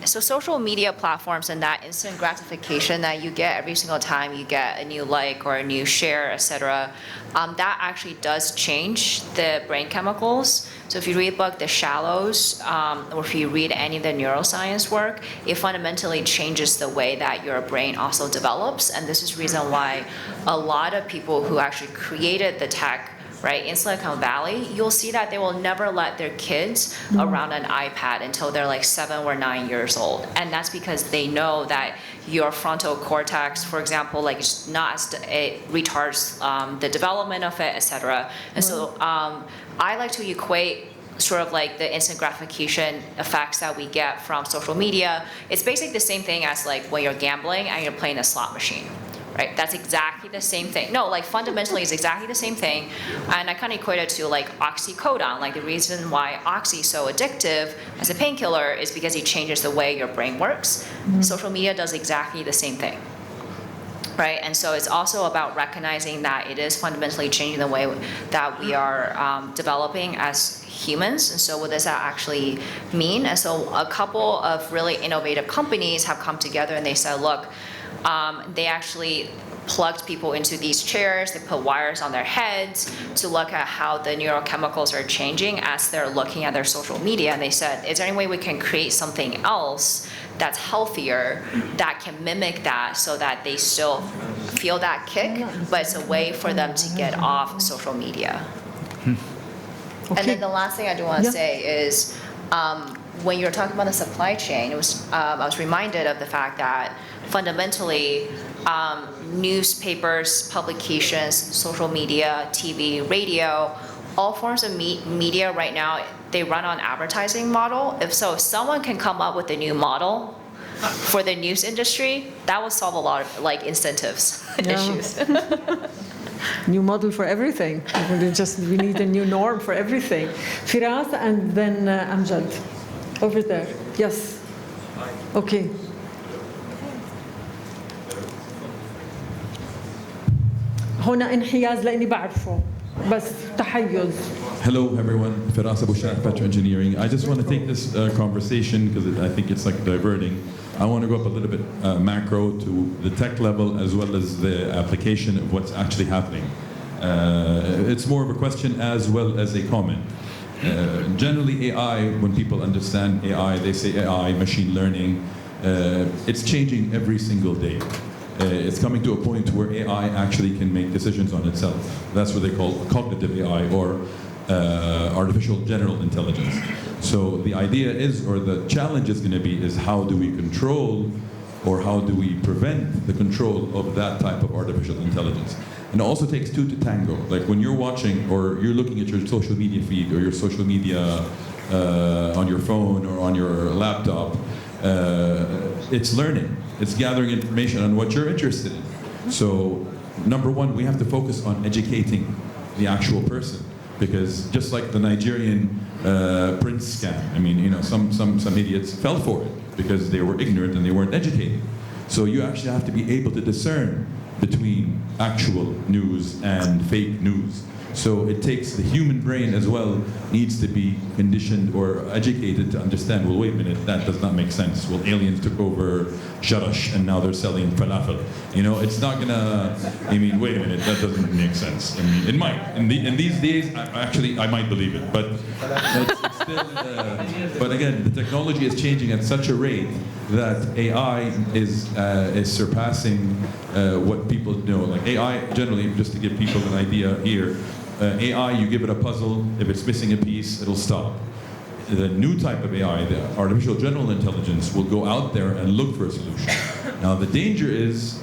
So social media platforms and that instant gratification that you get every single time you get a new like or a new share, etc., that actually does change the brain chemicals. So if you read the book The Shallows, or if you read any of the neuroscience work, it fundamentally changes the way that your brain also develops. And this is the reason why a lot of people who actually created the tech, right, in Silicon Valley, you'll see that they will never let their kids around an iPad until they're like 7 or 9 years old. And that's because they know that your frontal cortex, for example, like it's not as, it retards the development of it, etc. And so I like to equate sort of like the instant gratification effects that we get from social media. It's basically the same thing as like when you're gambling and you're playing a slot machine. Right? That's exactly the same thing. No, like fundamentally it's exactly the same thing. And I kind of equate it to like oxycodone. Like the reason why oxy is so addictive as a painkiller is because it changes the way your brain works. Social media does exactly the same thing. Right? And so it's also about recognizing that it is fundamentally changing the way that we are developing as humans. And so what does that actually mean? And so a couple of really innovative companies have come together and they said, look, they actually plugged people into these chairs, they put wires on their heads to look at how the neurochemicals are changing as they're looking at their social media. And they said, is there any way we can create something else that's healthier that can mimic that so that they still feel that kick, but it's a way for them to get off social media. Okay. And then the last thing I do want to say is, when you're talking about the supply chain, I was reminded of the fact that fundamentally, newspapers, publications, social media, TV, radio, all forms of media right now, they run on advertising model. If someone can come up with a new model for the news industry, that would solve a lot of like incentives issues. New model for everything. We need a new norm for everything. Firas and then Amjad. Over there. Yes. Okay. هنا انحياز لاني بعرفه بس تحيز. Hello everyone, Firas Abu Shah, Petroengineering. I just want to take this conversation because I think it's like diverting. I want to go up a little bit macro to the tech level as well as the application of what's actually happening. It's more of a question as well as a comment. Generally AI, when people understand AI, they say AI, machine learning, it's changing every single day. It's coming to a point where AI actually can make decisions on itself. That's what they call cognitive AI or artificial general intelligence. So the idea is, or the challenge is going to be, is how do we control or how do we prevent the control of that type of artificial intelligence? And it also takes two to tango. Like when you're watching or you're looking at your social media feed or your social media on your phone or on your laptop, it's learning. It's gathering information on what you're interested in. So number one, we have to focus on educating the actual person, because just like the Nigerian Prince scam, I mean, you know, some idiots fell for it because they were ignorant and they weren't educated. So you actually have to be able to discern between actual news and fake news. So it takes the human brain as well, needs to be conditioned or educated to understand, well, wait a minute, that does not make sense. Well, aliens took over Sharash and now they're selling falafel. You know, it's not gonna, I mean, wait a minute, that doesn't make sense. I mean, it might. In these days, I might believe it, but it's still, but again, the technology is changing at such a rate that AI is surpassing what people know. Like AI, generally, just to give people an idea here, AI, you give it a puzzle, if it's missing a piece, it'll stop. The new type of AI, the artificial general intelligence, will go out there and look for a solution. Now, the danger is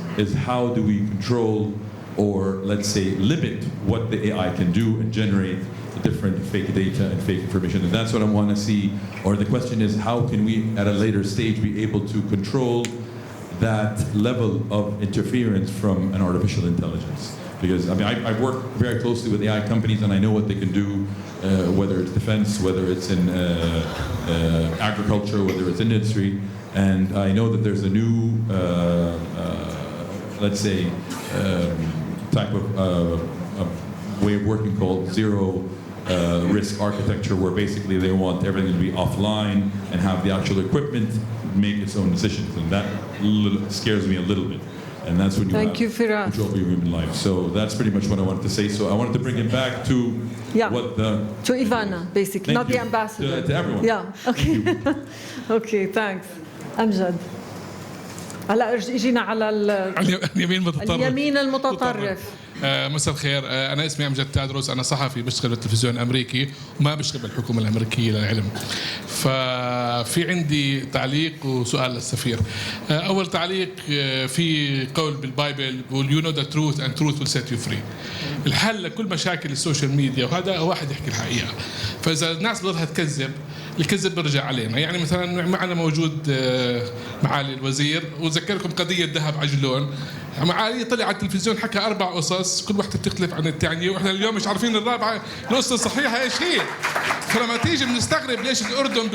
how do we control or, let's say, limit what the AI can do and generate different fake data and fake information. And that's what I want to see. Or the question is, how can we, at a later stage, be able to control that level of interference from an artificial intelligence? Because, I mean, I've worked very closely with AI companies, and I know what they can do, whether it's defense, whether it's in agriculture, whether it's industry. And I know that there's a new, let's say, type of way of working called zero risk architecture, where basically they want everything to be offline and have the actual equipment make its own decisions. And that scares me a little bit. And that's when you have control over your human life. So that's pretty much what I wanted to say. So I wanted to bring it back to what the... To Éiveana, basically, not the ambassador. To everyone. Yeah, okay. Okay, thanks. أمجد. هلا اجينا على اليمين المتطرف. مساء الخير، أنا اسمي أمجد تادروس، أنا صحفي بشتغل بالتلفزيون الأمريكي وما بشتغل بالحكومة الأمريكية للعلم. ففي عندي تعليق وسؤال للسفير. أول تعليق، في قول بالبايبل بيقول you know the truth and truth will set you free. الحل لكل مشاكل السوشيال ميديا وهذا واحد يحكي الحقيقة. فإذا الناس بضلها تكذب، الكذب بيرجع علينا. يعني مثلا معنا موجود معالي الوزير، وذكركم قضية ذهب عجلون. معالي طلع على التلفزيون حكى 4 قصص كل واحدة بتختلف عن الثانية، واحنا اليوم مش عارفين الرابعة القصة الصحيحة ايش هي. فلما تيجي بنستغرب ليش الأردن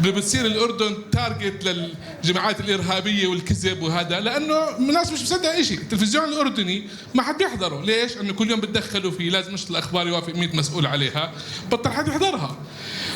بتصير الأردن تارجت للجماعات الإرهابية والكذب وهذا، لأنه الناس مش مصدقة شيء. التلفزيون الأردني ما حد بيحضره، ليش؟ إنه كل يوم بتدخلوا فيه، لازم نشر الأخبار يوافق 100 مسؤول عليها، بطل حد يحضرها.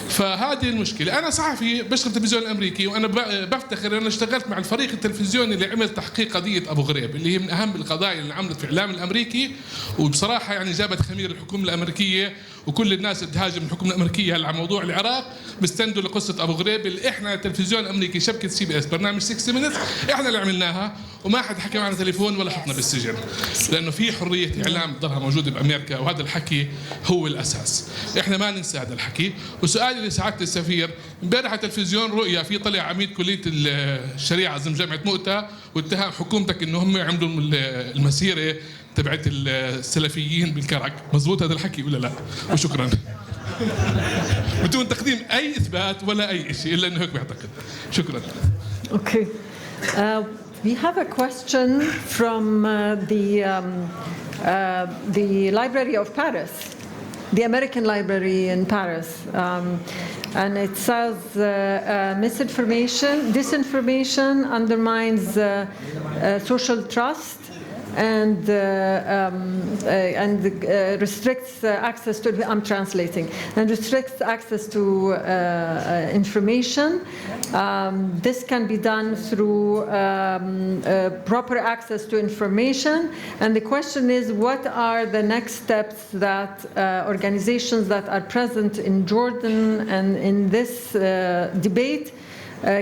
فهذه المشكلة. أنا صحفي بشتغل بالتلفزيون الأمريكي، وأنا بفتخر أن أنا اشتغلت مع الفريق التلفزيوني اللي عمل تحقيق قضية أبو غريب، اللي هي من أهم القضايا اللي عملت في الإعلام الأمريكي، وبصراحة يعني جابت خمير الحكومة الأمريكية، وكل الناس اللي تهاجم الحكومة الأمريكية على موضوع العراق بيستندوا لقصة أبو غريب اللي إحنا التلفزيون الأمريكي شبكة CBS برنامج 60 Minutes إحنا اللي عملناها، وما حد حكى معنا تليفون ولا حطنا بالسجن، لأنه في حرية إعلام ضلها موجودة بأمريكا، وهذا الحكي هو الأساس. إحنا ما ننسى هذا الحكي. وسؤالي لسعادة السفير، امبارح على التلفزيون رؤيا في طلع عميد كلية الشريعة ضمن جامعة مؤتة واتهم حكومتك إنه هم عملوا المسيرة تبعت السلفيين بالكرك، مزبوط هذا الحكي ولا لا؟ وشكرا. بدون تقديم أي إثبات ولا أي شيء إلا إنه هيك بيعتقد. شكرا. Okay. We have a question from the Library of Paris, the American Library in Paris. And it says disinformation undermines social trust and restricts access to, I'm translating, and restricts access to information. This can be done through proper access to information. And the question is, what are the next steps that organizations that are present in Jordan and in this debate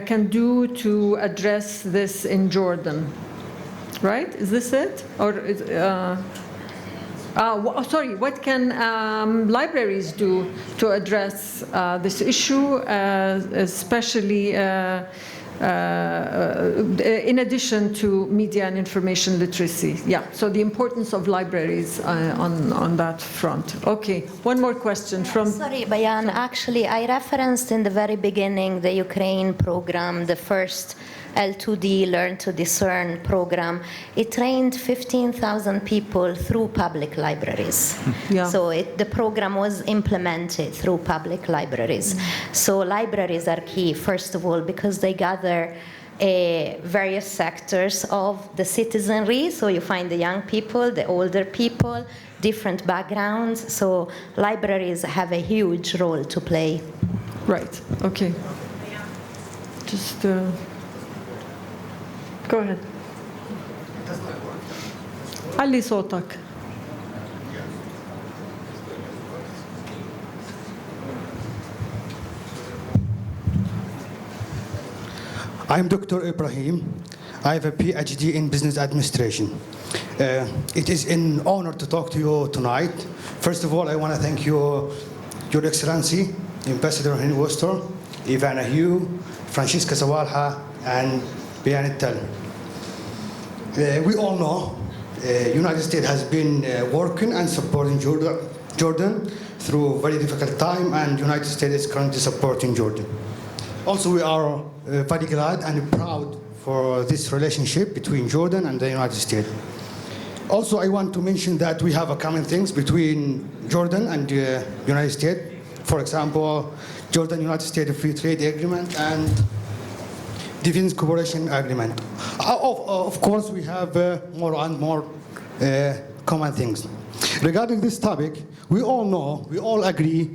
can do to address this in Jordan? Right? Is this it? Or sorry, what can libraries do to address this issue, especially in addition to media and information literacy. Yeah, so the importance of libraries on that front. Okay, one more question from... Sorry, Bayan, actually I referenced in the very beginning the Ukraine program, the first L2D, Learn to Discern program. It trained 15,000 people through public libraries. Yeah. So the program was implemented through public libraries. So libraries are key, first of all, because they gather various sectors of the citizenry. So you find the young people, the older people, different backgrounds. So libraries have a huge role to play. Right, okay. Just... Go ahead. علي صوتك. I'm Dr. Ibrahim. I have a PhD in business administration. It is an honor to talk to you tonight. First of all, I want to thank you, Your Excellency, Ambassador Henry Wooster, Éiveanna Hugh, Francesca Sawalha, and Bayan Tel. We all know United States has been working and supporting Jordan through a very difficult time, and United States is currently supporting Jordan. Also, we are very glad and proud for this relationship between Jordan and the United States. Also, I want to mention that we have a common things between Jordan and the United States. For example, Jordan-United States Free Trade Agreement and Defense Cooperation Agreement. Of course, we have more and more common things. Regarding this topic, we all know, we all agree,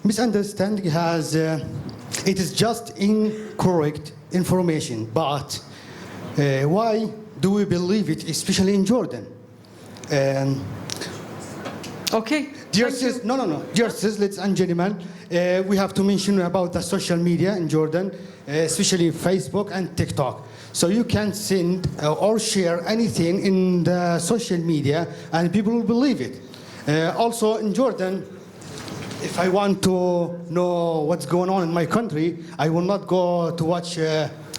misunderstanding has, it is just incorrect information, but why do we believe it, especially in Jordan? Okay. Dear sis, dear sis, ladies and gentlemen, we have to mention about the social media in Jordan, especially Facebook and TikTok. So you can send or share anything in the social media and people will believe it. Also in Jordan, if I want to know what's going on in my country, I will not go to watch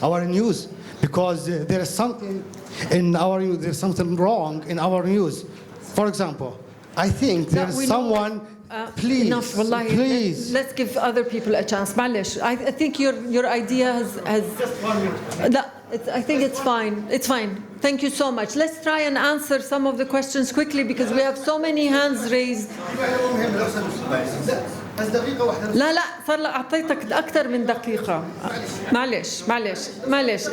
our news because there is something in our news, there's something wrong in our news. For example, I think there's someone. Please, enough, wallahi. Please. Let's give other people a chance. معلش. I think your idea has Just 1 minute. No, I think it's fine. It's fine. Thank you so much. Let's try and answer some of the questions quickly because we have so many hands raised. لا صار لك أعطيتك أكثر من دقيقة. معلش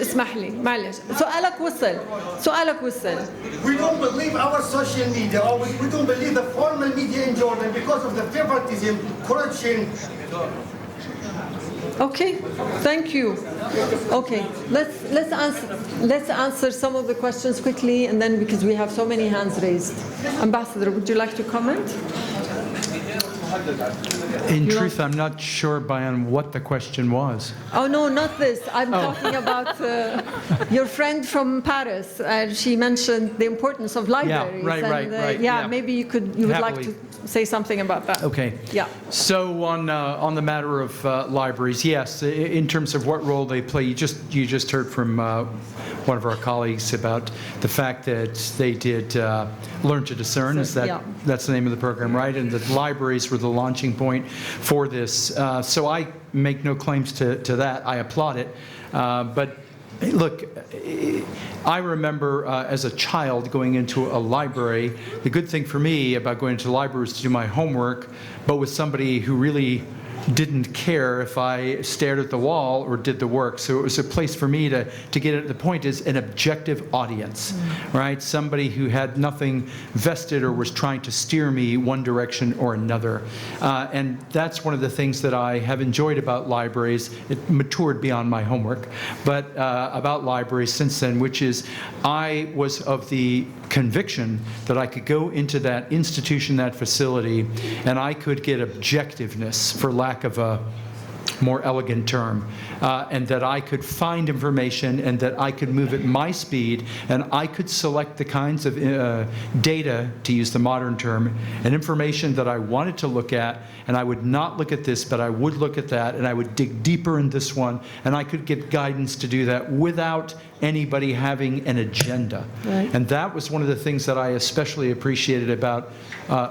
اسمح لي معلش. سؤالك وصل. We don't believe our social media or we don't believe the formal media in Jordan because of the favoritism, corruption. Okay, thank you. Okay, let's answer some of the questions quickly, and then because we have so many hands raised. Ambassador, would you like to comment? In truth, I'm not sure, Bayan, what the question was. Oh no, not this. I'm talking about your friend from Paris. She mentioned the importance of libraries. Yeah, right. Yeah, maybe you would like to say something about that. Okay. Yeah. So on the matter of libraries, yes, in terms of what role they play, you just heard from one of our colleagues about the fact that they did Learn to Discern. That's the name of the program, right? And the libraries were the launching point for this. So I make no claims to that. I applaud it. But look, I remember as a child going into a library. The good thing for me about going into the library was to do my homework, but with somebody who really didn't care if I stared at the wall or did the work. So it was a place for me to get it. The point is an objective audience, right? Somebody who had nothing vested or was trying to steer me one direction or another. And that's one of the things that I have enjoyed about libraries. It matured beyond my homework, but about libraries since then, which is I was of the conviction that I could go into that institution, that facility, and I could get objectiveness, for lack of a more elegant term, and that I could find information and that I could move at my speed, and I could select the kinds of data, to use the modern term, and information that I wanted to look at, and I would not look at this, but I would look at that, and I would dig deeper in this one, and I could get guidance to do that without anybody having an agenda. Right. And that was one of the things that I especially appreciated about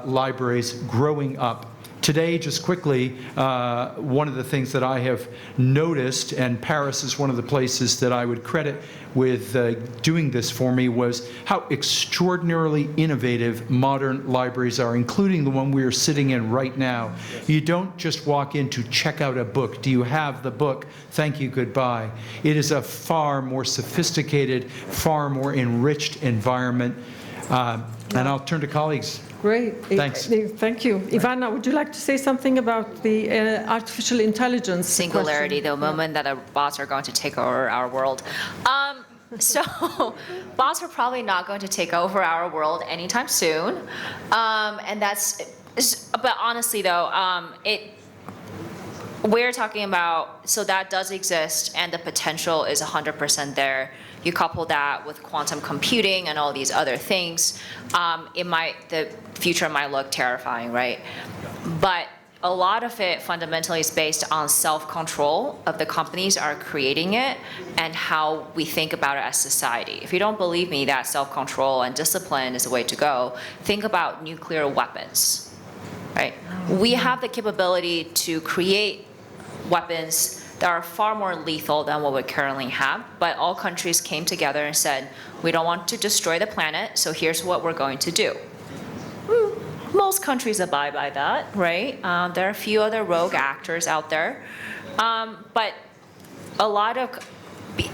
libraries growing up. Today, just quickly, one of the things that I have noticed, and Paris is one of the places that I would credit with doing this for me, was how extraordinarily innovative modern libraries are, including the one we are sitting in right now. You don't just walk in to check out a book. Do you have the book? Thank you, goodbye. It is a far more sophisticated, far more enriched environment. And I'll turn to colleagues. Great. Thanks. Thank you. Ivanna, would you like to say something about the artificial intelligence Singularity, question? the moment that bots are going to take over our world. So bots are probably not going to take over our world anytime soon. And but honestly though, we're talking about, so that does exist and the potential is 100% there. You couple that with quantum computing and all these other things, the future might look terrifying, right? But a lot of it fundamentally is based on self-control of the companies are creating it and how we think about it as society. If you don't believe me that self-control and discipline is the way to go, think about nuclear weapons, right? We have the capability to create weapons that are far more lethal than what we currently have, but all countries came together and said, we don't want to destroy the planet, so here's what we're going to do. Most countries abide by that, right? There are a few other rogue actors out there, but a lot of,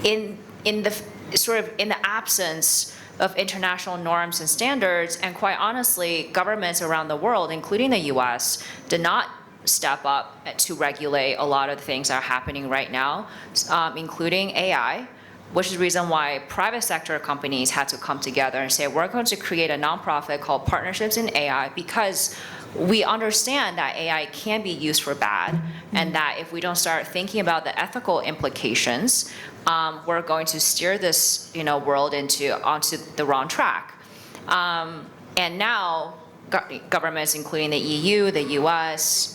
in the absence of international norms and standards, and quite honestly, governments around the world, including the US, did not step up to regulate a lot of the things that are happening right now, including AI, which is the reason why private sector companies had to come together and say, we're going to create a nonprofit called Partnerships in AI, because we understand that AI can be used for bad, and that if we don't start thinking about the ethical implications, we're going to steer this world onto the wrong track. And now, governments, including the EU, the US,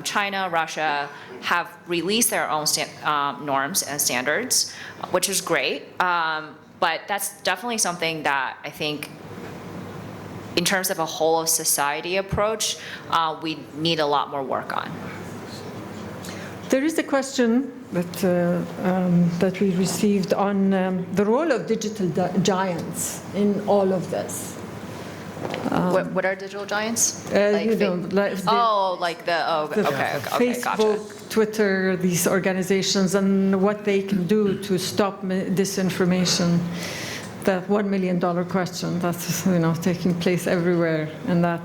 China, Russia, have released their own norms and standards, which is great. But that's definitely something that I think, in terms of a whole of society approach, we need a lot more work on. There is a question that we received on the role of digital giants in all of this. What are digital giants? Okay, okay, Facebook, gotcha. Twitter, these organizations, and what they can do to stop disinformation. That $1 million question that's taking place everywhere, and that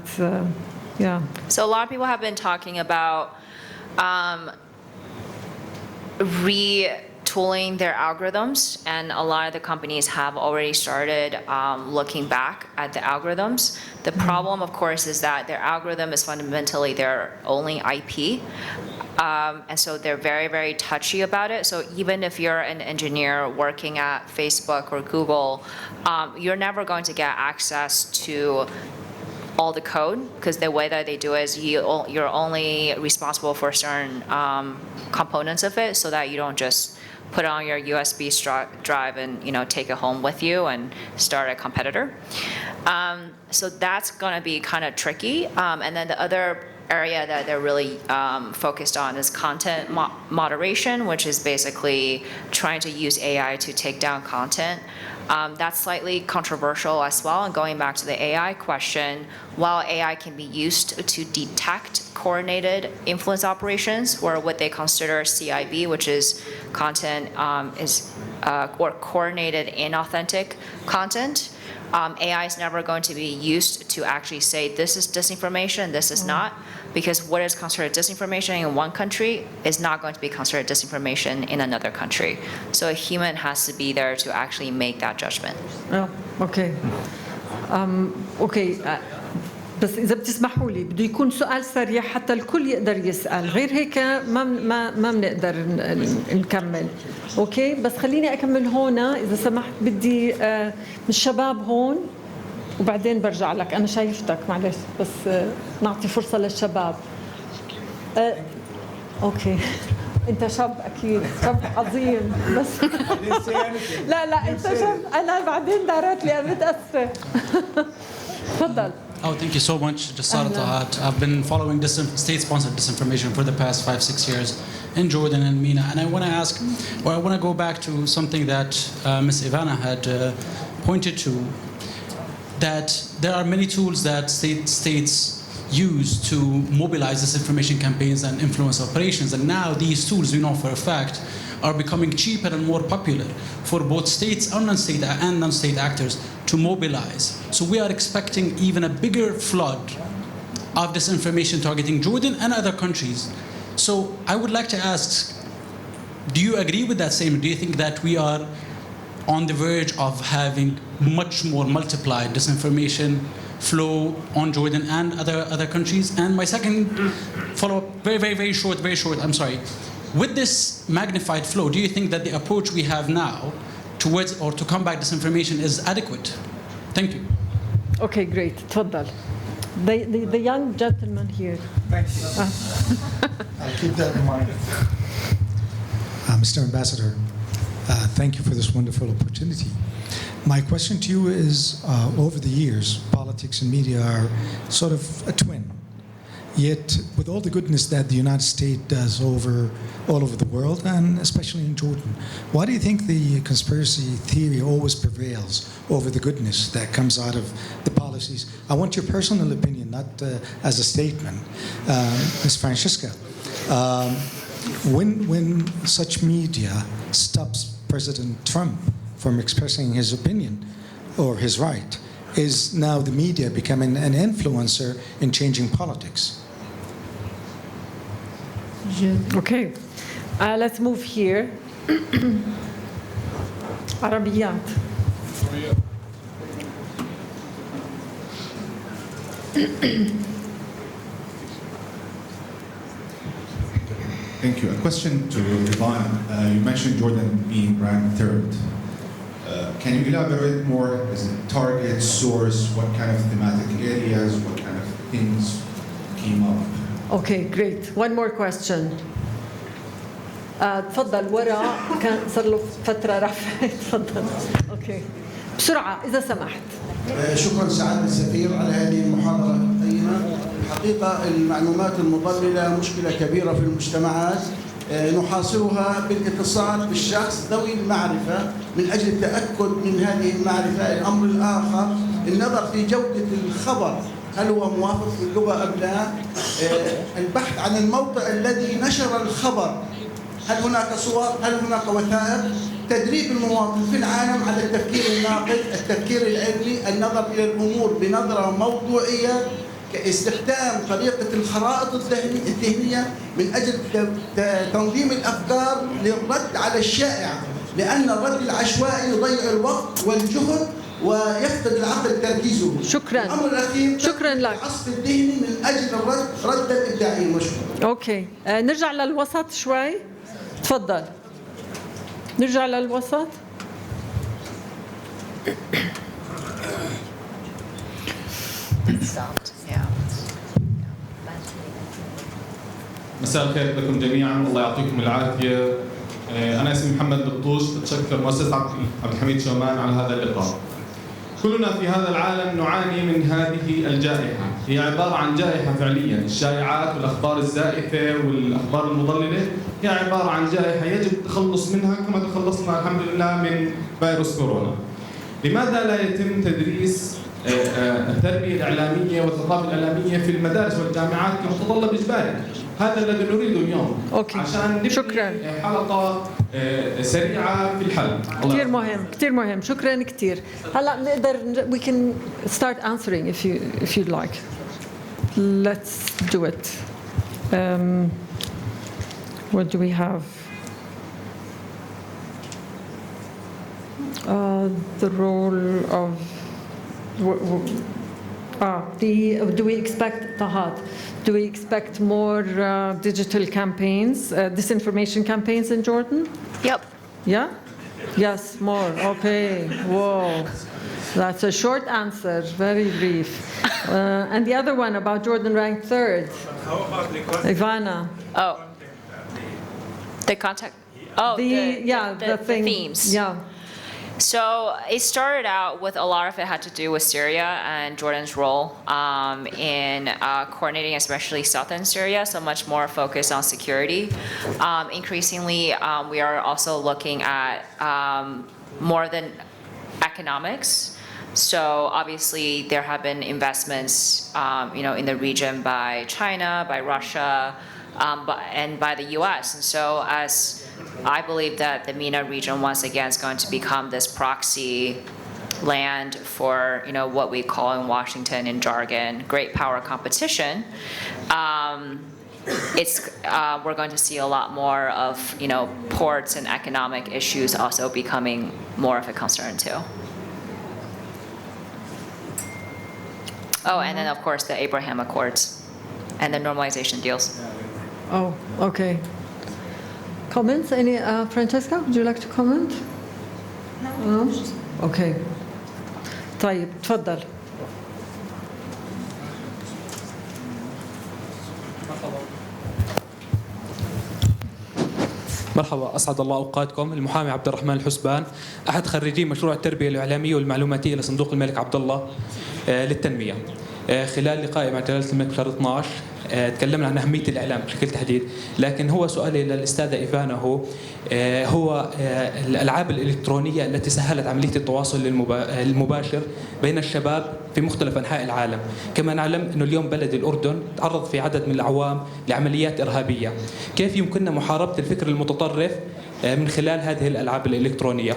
So a lot of people have been talking about retooling their algorithms, and a lot of the companies have already started looking back at the algorithms. The problem, of course, is that their algorithm is fundamentally their only IP, and so they're very, very touchy about it. So even if you're an engineer working at Facebook or Google, you're never going to get access to all the code, because the way that they do it is you're only responsible for certain components of it, so that you don't just put it on your USB drive and take it home with you and start a competitor. So that's going to be kind of tricky. And then the other area that they're really focused on is content moderation, which is basically trying to use AI to take down content. That's slightly controversial as well. And going back to the AI question, while AI can be used to detect coordinated influence operations, or what they consider CIB, which is content or coordinated inauthentic content, AI is never going to be used to actually say this is disinformation, this is not, because what is considered disinformation in one country is not going to be considered disinformation in another country. So a human has to be there to actually make that judgment. Oh, okay. بس إذا بتسمحوا لي بده يكون سؤال سريع حتى الكل يقدر يسأل، غير هيك ما بنقدر نكمل. أوكي، بس خليني أكمل هون إذا سمحت. بدي من الشباب هون وبعدين برجع لك. أنا شايفتك، معلش بس نعطي فرصة للشباب. أوكي، أنت شاب أكيد، شاب عظيم، بس لا أنت شاب. أنا بعدين دارت لي أنا متأسفة. تفضل. Oh, thank you so much, تأثيراتها. I've been following state-sponsored disinformation for the past 5-6 years in Jordan and MENA, and I want to ask, I want to go back to something that Ms. Ivana had pointed to, that there are many tools that states use to mobilize disinformation campaigns and influence operations, and now these tools, we know for a fact, are becoming cheaper and more popular for both states and non-state actors to mobilize. So we are expecting even a bigger flood of disinformation targeting Jordan and other countries. So I would like to ask, do you agree with that statement? Do you think that we are on the verge of having much more multiplied disinformation flow on Jordan and other countries? And my second follow-up, very short, I'm sorry. With this magnified flow, do you think that the approach we have now towards or to combat disinformation is adequate? Thank you. Okay, great. تفضل. The young gentleman here. Thank you. I'll keep that in mind. Mr. Ambassador, thank you for this wonderful opportunity. My question to you is, over the years, politics and media are sort of a twin. Yet, with all the goodness that the United States does all over the world, and especially in Jordan, why do you think the conspiracy theory always prevails over the goodness that comes out of the policies? I want your personal opinion, not as a statement. Ms. Francesca, when such media stops President Trump from expressing his opinion or his right, is now the media becoming an influencer in changing politics? Okay, let's move here. عربيات. Thank you. A question to Ivan. You mentioned Jordan being ranked third. Can you elaborate more? Is it target, source, what kind of thematic areas, what kind of things came up? Okay, great. One more question. تفضل ورا، كان صار له فترة رفع. تفضل. اوكي. بسرعة إذا سمحت. شكرا سعادة السفير على هذه المحاضرة القيمة. الحقيقة المعلومات المضللة مشكلة كبيرة في المجتمعات، نحاصرها بالاتصال بالشخص ذوي المعرفة من أجل التأكد من هذه المعرفة. الأمر الآخر النظر في جودة الخبر، هل هو موافق للغة أم لا؟ البحث عن الموقع الذي نشر الخبر، هل هناك صور؟ هل هناك وثائق؟ تدريب المواطن في العالم على التفكير الناقد، التفكير العلمي، النظر إلى الأمور بنظرة موضوعية، استخدام طريقة الخرائط الذهنية من أجل تنظيم الأفكار للرد على الشائعة، لأن الرد العشوائي يضيع الوقت والجهد ويفقد العقل تركيزه. شكرا. الأمر الأخير شكرا لك. العصف الذهني من أجل الرد ردا إبداعيا. وشكرا. أوكي، نرجع للوسط شوي. تفضل. نرجع للوسط. مساء الخير لكم جميعا، الله يعطيكم العافيه. انا اسمي محمد بطوش، بتشكر مؤسسة عبد الحميد شومان على هذا اللقاء. كلنا في هذا العالم نعاني من هذه الجائحة، هي عبارة عن جائحة فعليا، الشائعات والأخبار الزائفة والأخبار المضللة هي عبارة عن جائحة يجب التخلص منها كما تخلصنا الحمد لله من فيروس كورونا. لماذا لا يتم تدريس التربية الإعلامية والثقافة الإعلامية في المدارس والجامعات كمتطلب إجباري؟ هذا الذي نريده اليوم. أوكي. عشان نبني حلقة سريعة في الحل. كثير مهم، كثير مهم. شكرا كثير. هلا بنقدر we can start answering if you'd like. Let's do it. What do we have? The role of Do we expect, Tahat, do we expect more digital campaigns, disinformation campaigns in Jordan? Yep. Yeah? Yes, more. Okay. Whoa. That's a short answer, very brief. And the other one about Jordan ranked third. How about the content? Ivana. Oh. The contact. Oh, the themes. Yeah. So it started out with a lot of it had to do with Syria and Jordan's role in coordinating, especially southern Syria, so much more focused on security. Increasingly, we are also looking at more than economics. So obviously, there have been investments, in the region by China, by Russia, and by the U.S. And so, as I believe that the MENA region once again is going to become this proxy land for what we call in Washington in jargon great power competition. We're going to see a lot more of ports and economic issues also becoming more of a concern too. Oh, and then of course the Abraham Accords and the normalization deals. Oh, okay. Comments? Any, Francesca, would you like to comment? No. Okay. طيب تفضل. مرحبا، أسعد الله أوقاتكم. المحامي عبد الرحمن الحسبان، أحد خريجي مشروع التربية الإعلامية والمعلوماتية لصندوق الملك عبد الله للتنمية. خلال لقائي مع جلالة الملك بشهر 12 تكلمنا عن أهمية الإعلام بشكل تحديد، لكن هو سؤالي للأستاذة إيفانا هو الألعاب الإلكترونية التي سهلت عملية التواصل المباشر بين الشباب في مختلف أنحاء العالم. كما نعلم أنه اليوم بلد الأردن تعرض في عدد من الأعوام لعمليات إرهابية. كيف يمكننا محاربة الفكر المتطرف من خلال هذه الألعاب الإلكترونية؟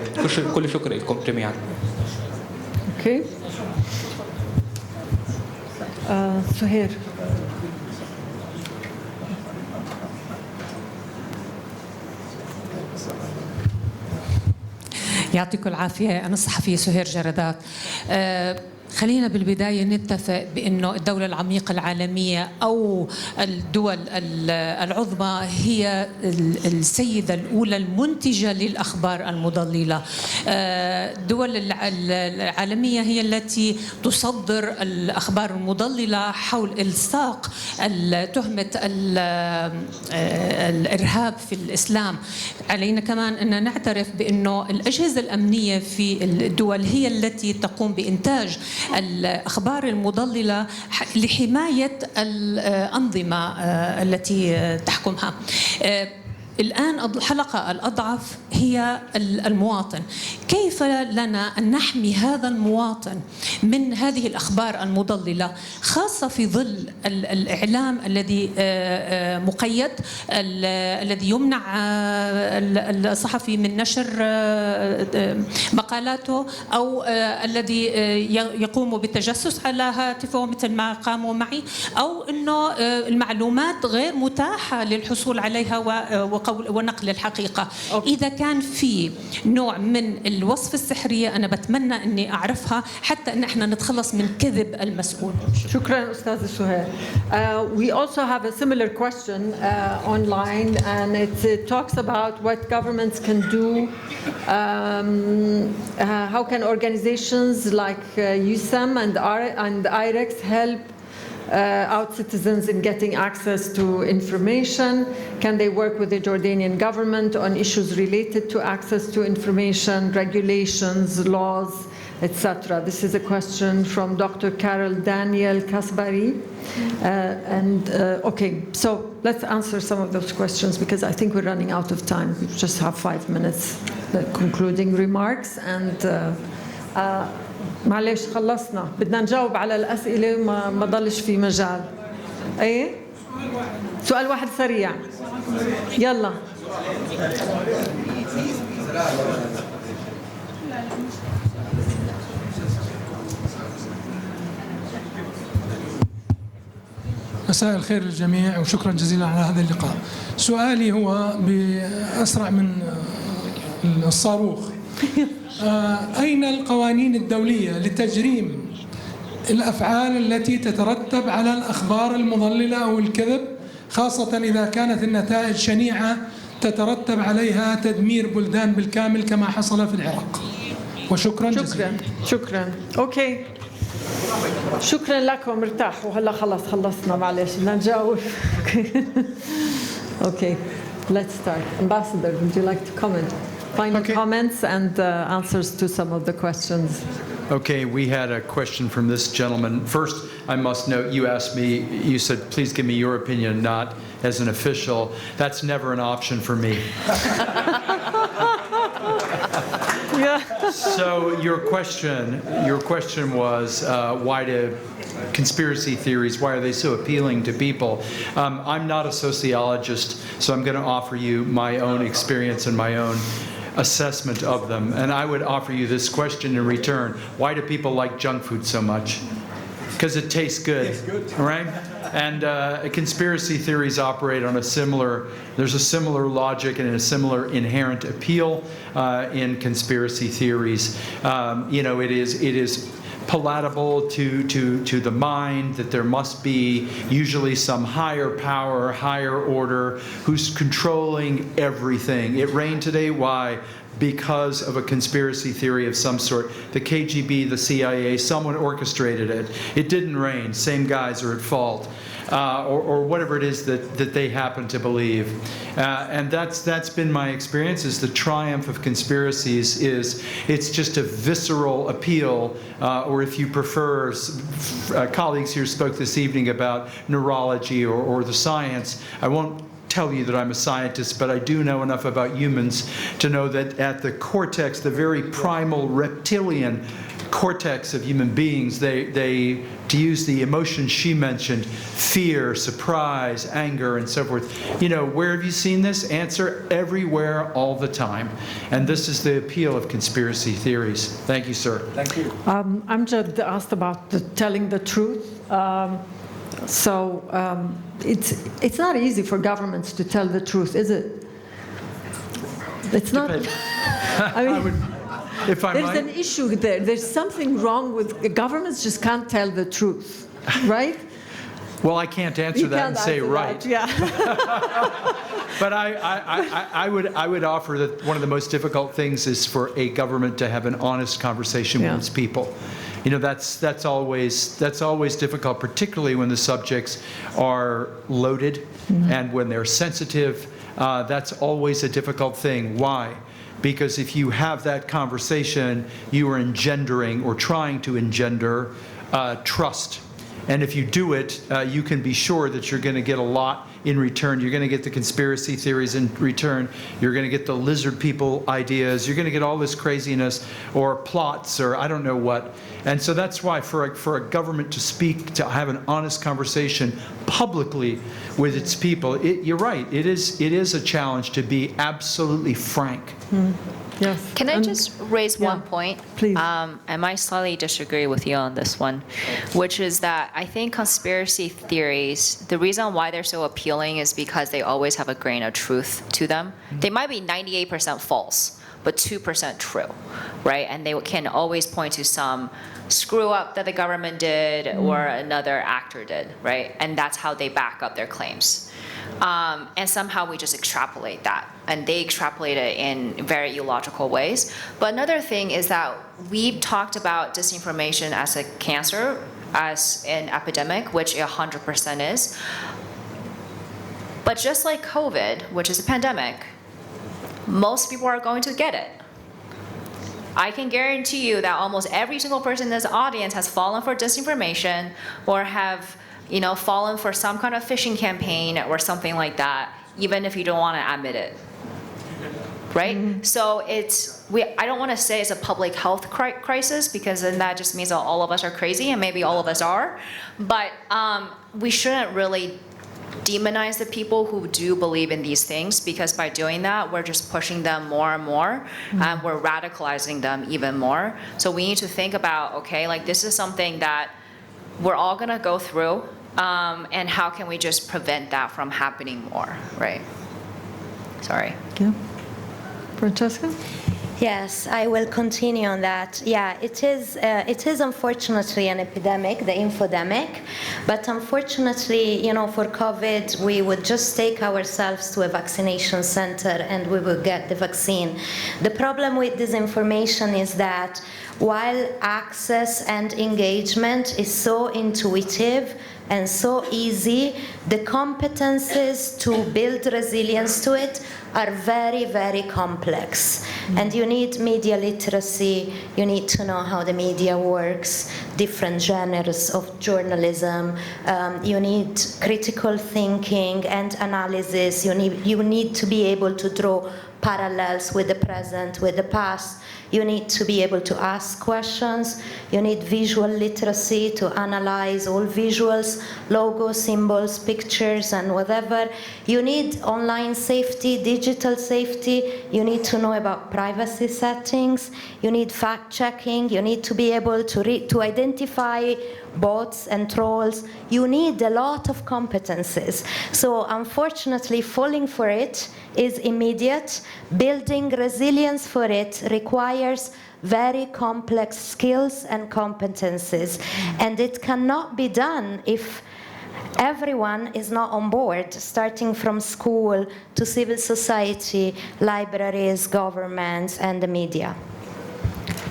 كل شكر لكم جميعا. Okay. سهير. يعطيكم العافية. أنا الصحفية سهير جردات. خلينا بالبداية نتفق بأنه الدولة العميقة العالمية أو الدول العظمى هي السيدة الأولى المنتجة للأخبار المضللة. الدول العالمية هي التي تصدر الأخبار المضللة حول إلصاق تهمة الإرهاب في الإسلام. علينا كمان أن نعترف بأنه الأجهزة الأمنية في الدول هي التي تقوم بإنتاج الأخبار المضللة لحماية الأنظمة التي تحكمها. الآن الحلقة الأضعف هي المواطن. كيف لنا أن نحمي هذا المواطن من هذه الأخبار المضللة، خاصة في ظل الإعلام الذي مقيد، الذي يمنع الصحفي من نشر مقالاته، أو الذي يقوم بالتجسس على هاتفه مثل ما قاموا معي، أو أنه المعلومات غير متاحة للحصول عليها ونقل الحقيقة. إذا كان في نوع من الوصف السحرية أنا بتمنى أني أعرفها حتى أن احنا نتخلص من كذب المسؤول. شكرا أستاذ سهير. We also have a similar question online, and it talks about what governments can do. How can organizations like USAM and IREX help out citizens in getting access to information? Can they work with the Jordanian government on issues related to access to information, regulations, laws, etc.? This is a question from Dr. Carol Daniel Kasbari. Okay, so let's answer some of those questions because I think we're running out of time. We just have 5 minutes, the concluding remarks, and معلش خلصنا، بدنا نجاوب على الأسئلة ما ضلش في مجال. ايه؟ سؤال واحد سريع. يلا. مساء الخير للجميع وشكرا جزيلا على هذا اللقاء. سؤالي هو بأسرع من الصاروخ. أين القوانين الدولية لتجريم الأفعال التي تترتب على الأخبار المضللة أو الكذب، خاصة إذا كانت النتائج شنيعة تترتب عليها تدمير بلدان بالكامل كما حصل في العراق. وشكرا جزيلا. شكرا. اوكي. شكرا لكم، ارتاحوا. هلا خلص خلصنا، معلش بدنا نجاوب. Okay, let's start. Ambassador, would you like to comment? Final comments and answers to some of the questions. Okay, we had a question from this gentleman. First, I must note, you asked me, you said, please give me your opinion, not as an official. That's never an option for me. So your question was, why do conspiracy theories, why are they so appealing to people? I'm not a sociologist, so I'm going to offer you my own experience and my own assessment of them. And I would offer you this question in return. Why do people like junk food so much? Because it tastes good, right? And conspiracy theories operate on there's a similar logic and a similar inherent appeal in conspiracy theories. It is palatable to the mind that there must be usually some higher power, higher order who's controlling everything. It rained today. Why? Because of a conspiracy theory of some sort. The KGB, the CIA, someone orchestrated it. It didn't rain. Same guys are at fault. Or whatever it is that they happen to believe. And that's been my experience, is the triumph of conspiracies it's just a visceral appeal, or if you prefer, colleagues here spoke this evening about neurology or the science. I won't tell you that I'm a scientist, but I do know enough about humans to know that at the cortex, the very primal reptilian cortex of human beings, they to use the emotions she mentioned, fear, surprise, anger, and so forth. Where have you seen this? Answer: everywhere, all the time. And this is the appeal of conspiracy theories. Thank you, sir. Thank you. Amjad asked about telling the truth. It's not easy for governments to tell the truth, is it? It's not. I mean, there's an issue there. There's something wrong with governments just can't tell the truth, right? Well, I can't answer that and say right. Yeah. But I would offer that one of the most difficult things is for a government to have an honest conversation with its people. That's always difficult, particularly when the subjects are loaded and when they're sensitive. That's always a difficult thing. Why? Because if you have that conversation, you are engendering or trying to engender trust. And if you do it, you can be sure that you're going to get a lot in return. You're going to get the conspiracy theories in return. You're going to get the lizard people ideas. You're going to get all this craziness or plots or I don't know what. And so that's why for a government to speak, to have an honest conversation publicly with its people, you're right. It is a challenge to be absolutely frank. Yes. Can I just raise one point? Please. I might slightly disagree with you on this one, which is that I think conspiracy theories, the reason why they're so appealing is because they always have a grain of truth to them. They might be 98% false, but 2% true, right? And they can always point to some screw up that the government did or another actor did, right? And that's how they back up their claims. And somehow we just extrapolate that, and they extrapolate it in very illogical ways. But another thing is that we've talked about disinformation as a cancer, as an epidemic, which 100% is. But just like COVID, which is a pandemic, most people are going to get it. I can guarantee you that almost every single person in this audience has fallen for disinformation or have fallen for some kind of phishing campaign or something like that, even if you don't want to admit it, right? So I don't want to say it's a public health crisis, because then that just means that all of us are crazy, and maybe all of us are, but we shouldn't really demonize the people who do believe in these things, because by doing that, we're just pushing them more and more, and we're radicalizing them even more. So we need to think about, okay, like this is something that we're all going to go through, and how can we just prevent that from happening more, right? Sorry. Yeah. Francesca? Yes, I will continue on that. Yeah, it is unfortunately an epidemic, the infodemic, but unfortunately, for COVID, we would just take ourselves to a vaccination center and we would get the vaccine. The problem with disinformation is that while access and engagement is so intuitive and so easy, the competences to build resilience to it are very, very complex. And you need media literacy, you need to know how the media works, different genres of journalism, you need critical thinking and analysis, you need to be able to draw parallels with the present, with the past. You need to be able to ask questions. You need visual literacy to analyze all visuals, logos, symbols, pictures, and whatever. You need online safety, digital safety. You need to know about privacy settings. You need fact-checking. You need to be able to identify bots and trolls. You need a lot of competences. So unfortunately, falling for it is immediate. Building resilience for it requires very complex skills and competences. And it cannot be done if everyone is not on board, starting from school to civil society, libraries, governments, and the media.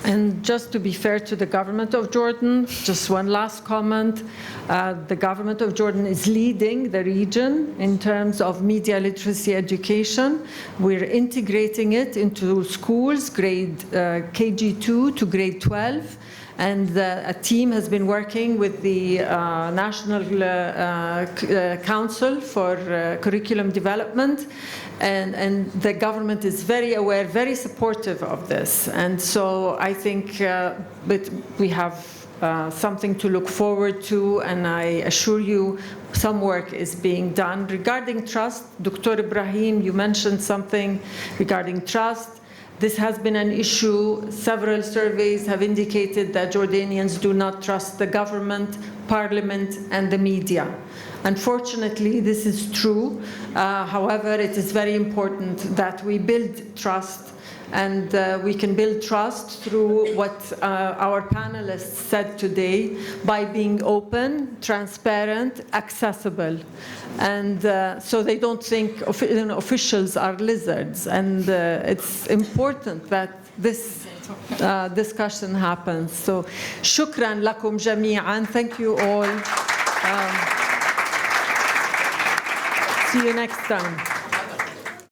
And just to be fair to the government of Jordan, just one last comment. The government of Jordan is leading the region in terms of media literacy education. We're integrating it into schools, grade KG2 to grade 12. And a team has been working with the National Council for Curriculum Development, and the government is very aware, very supportive of this. And so I think we have something to look forward to, and I assure you some work is being done. Regarding trust, Dr. Ibrahim, you mentioned something regarding trust. This has been an issue. Several surveys have indicated that Jordanians do not trust the government, parliament, and the media. Unfortunately, this is true. However, it is very important that we build trust, and we can build trust through what our panelists said today, by being open, transparent, accessible. And so they don't think officials are lizards. And it's important that this discussion happens. So shukran lakum jami'an. Thank you all. See you next time.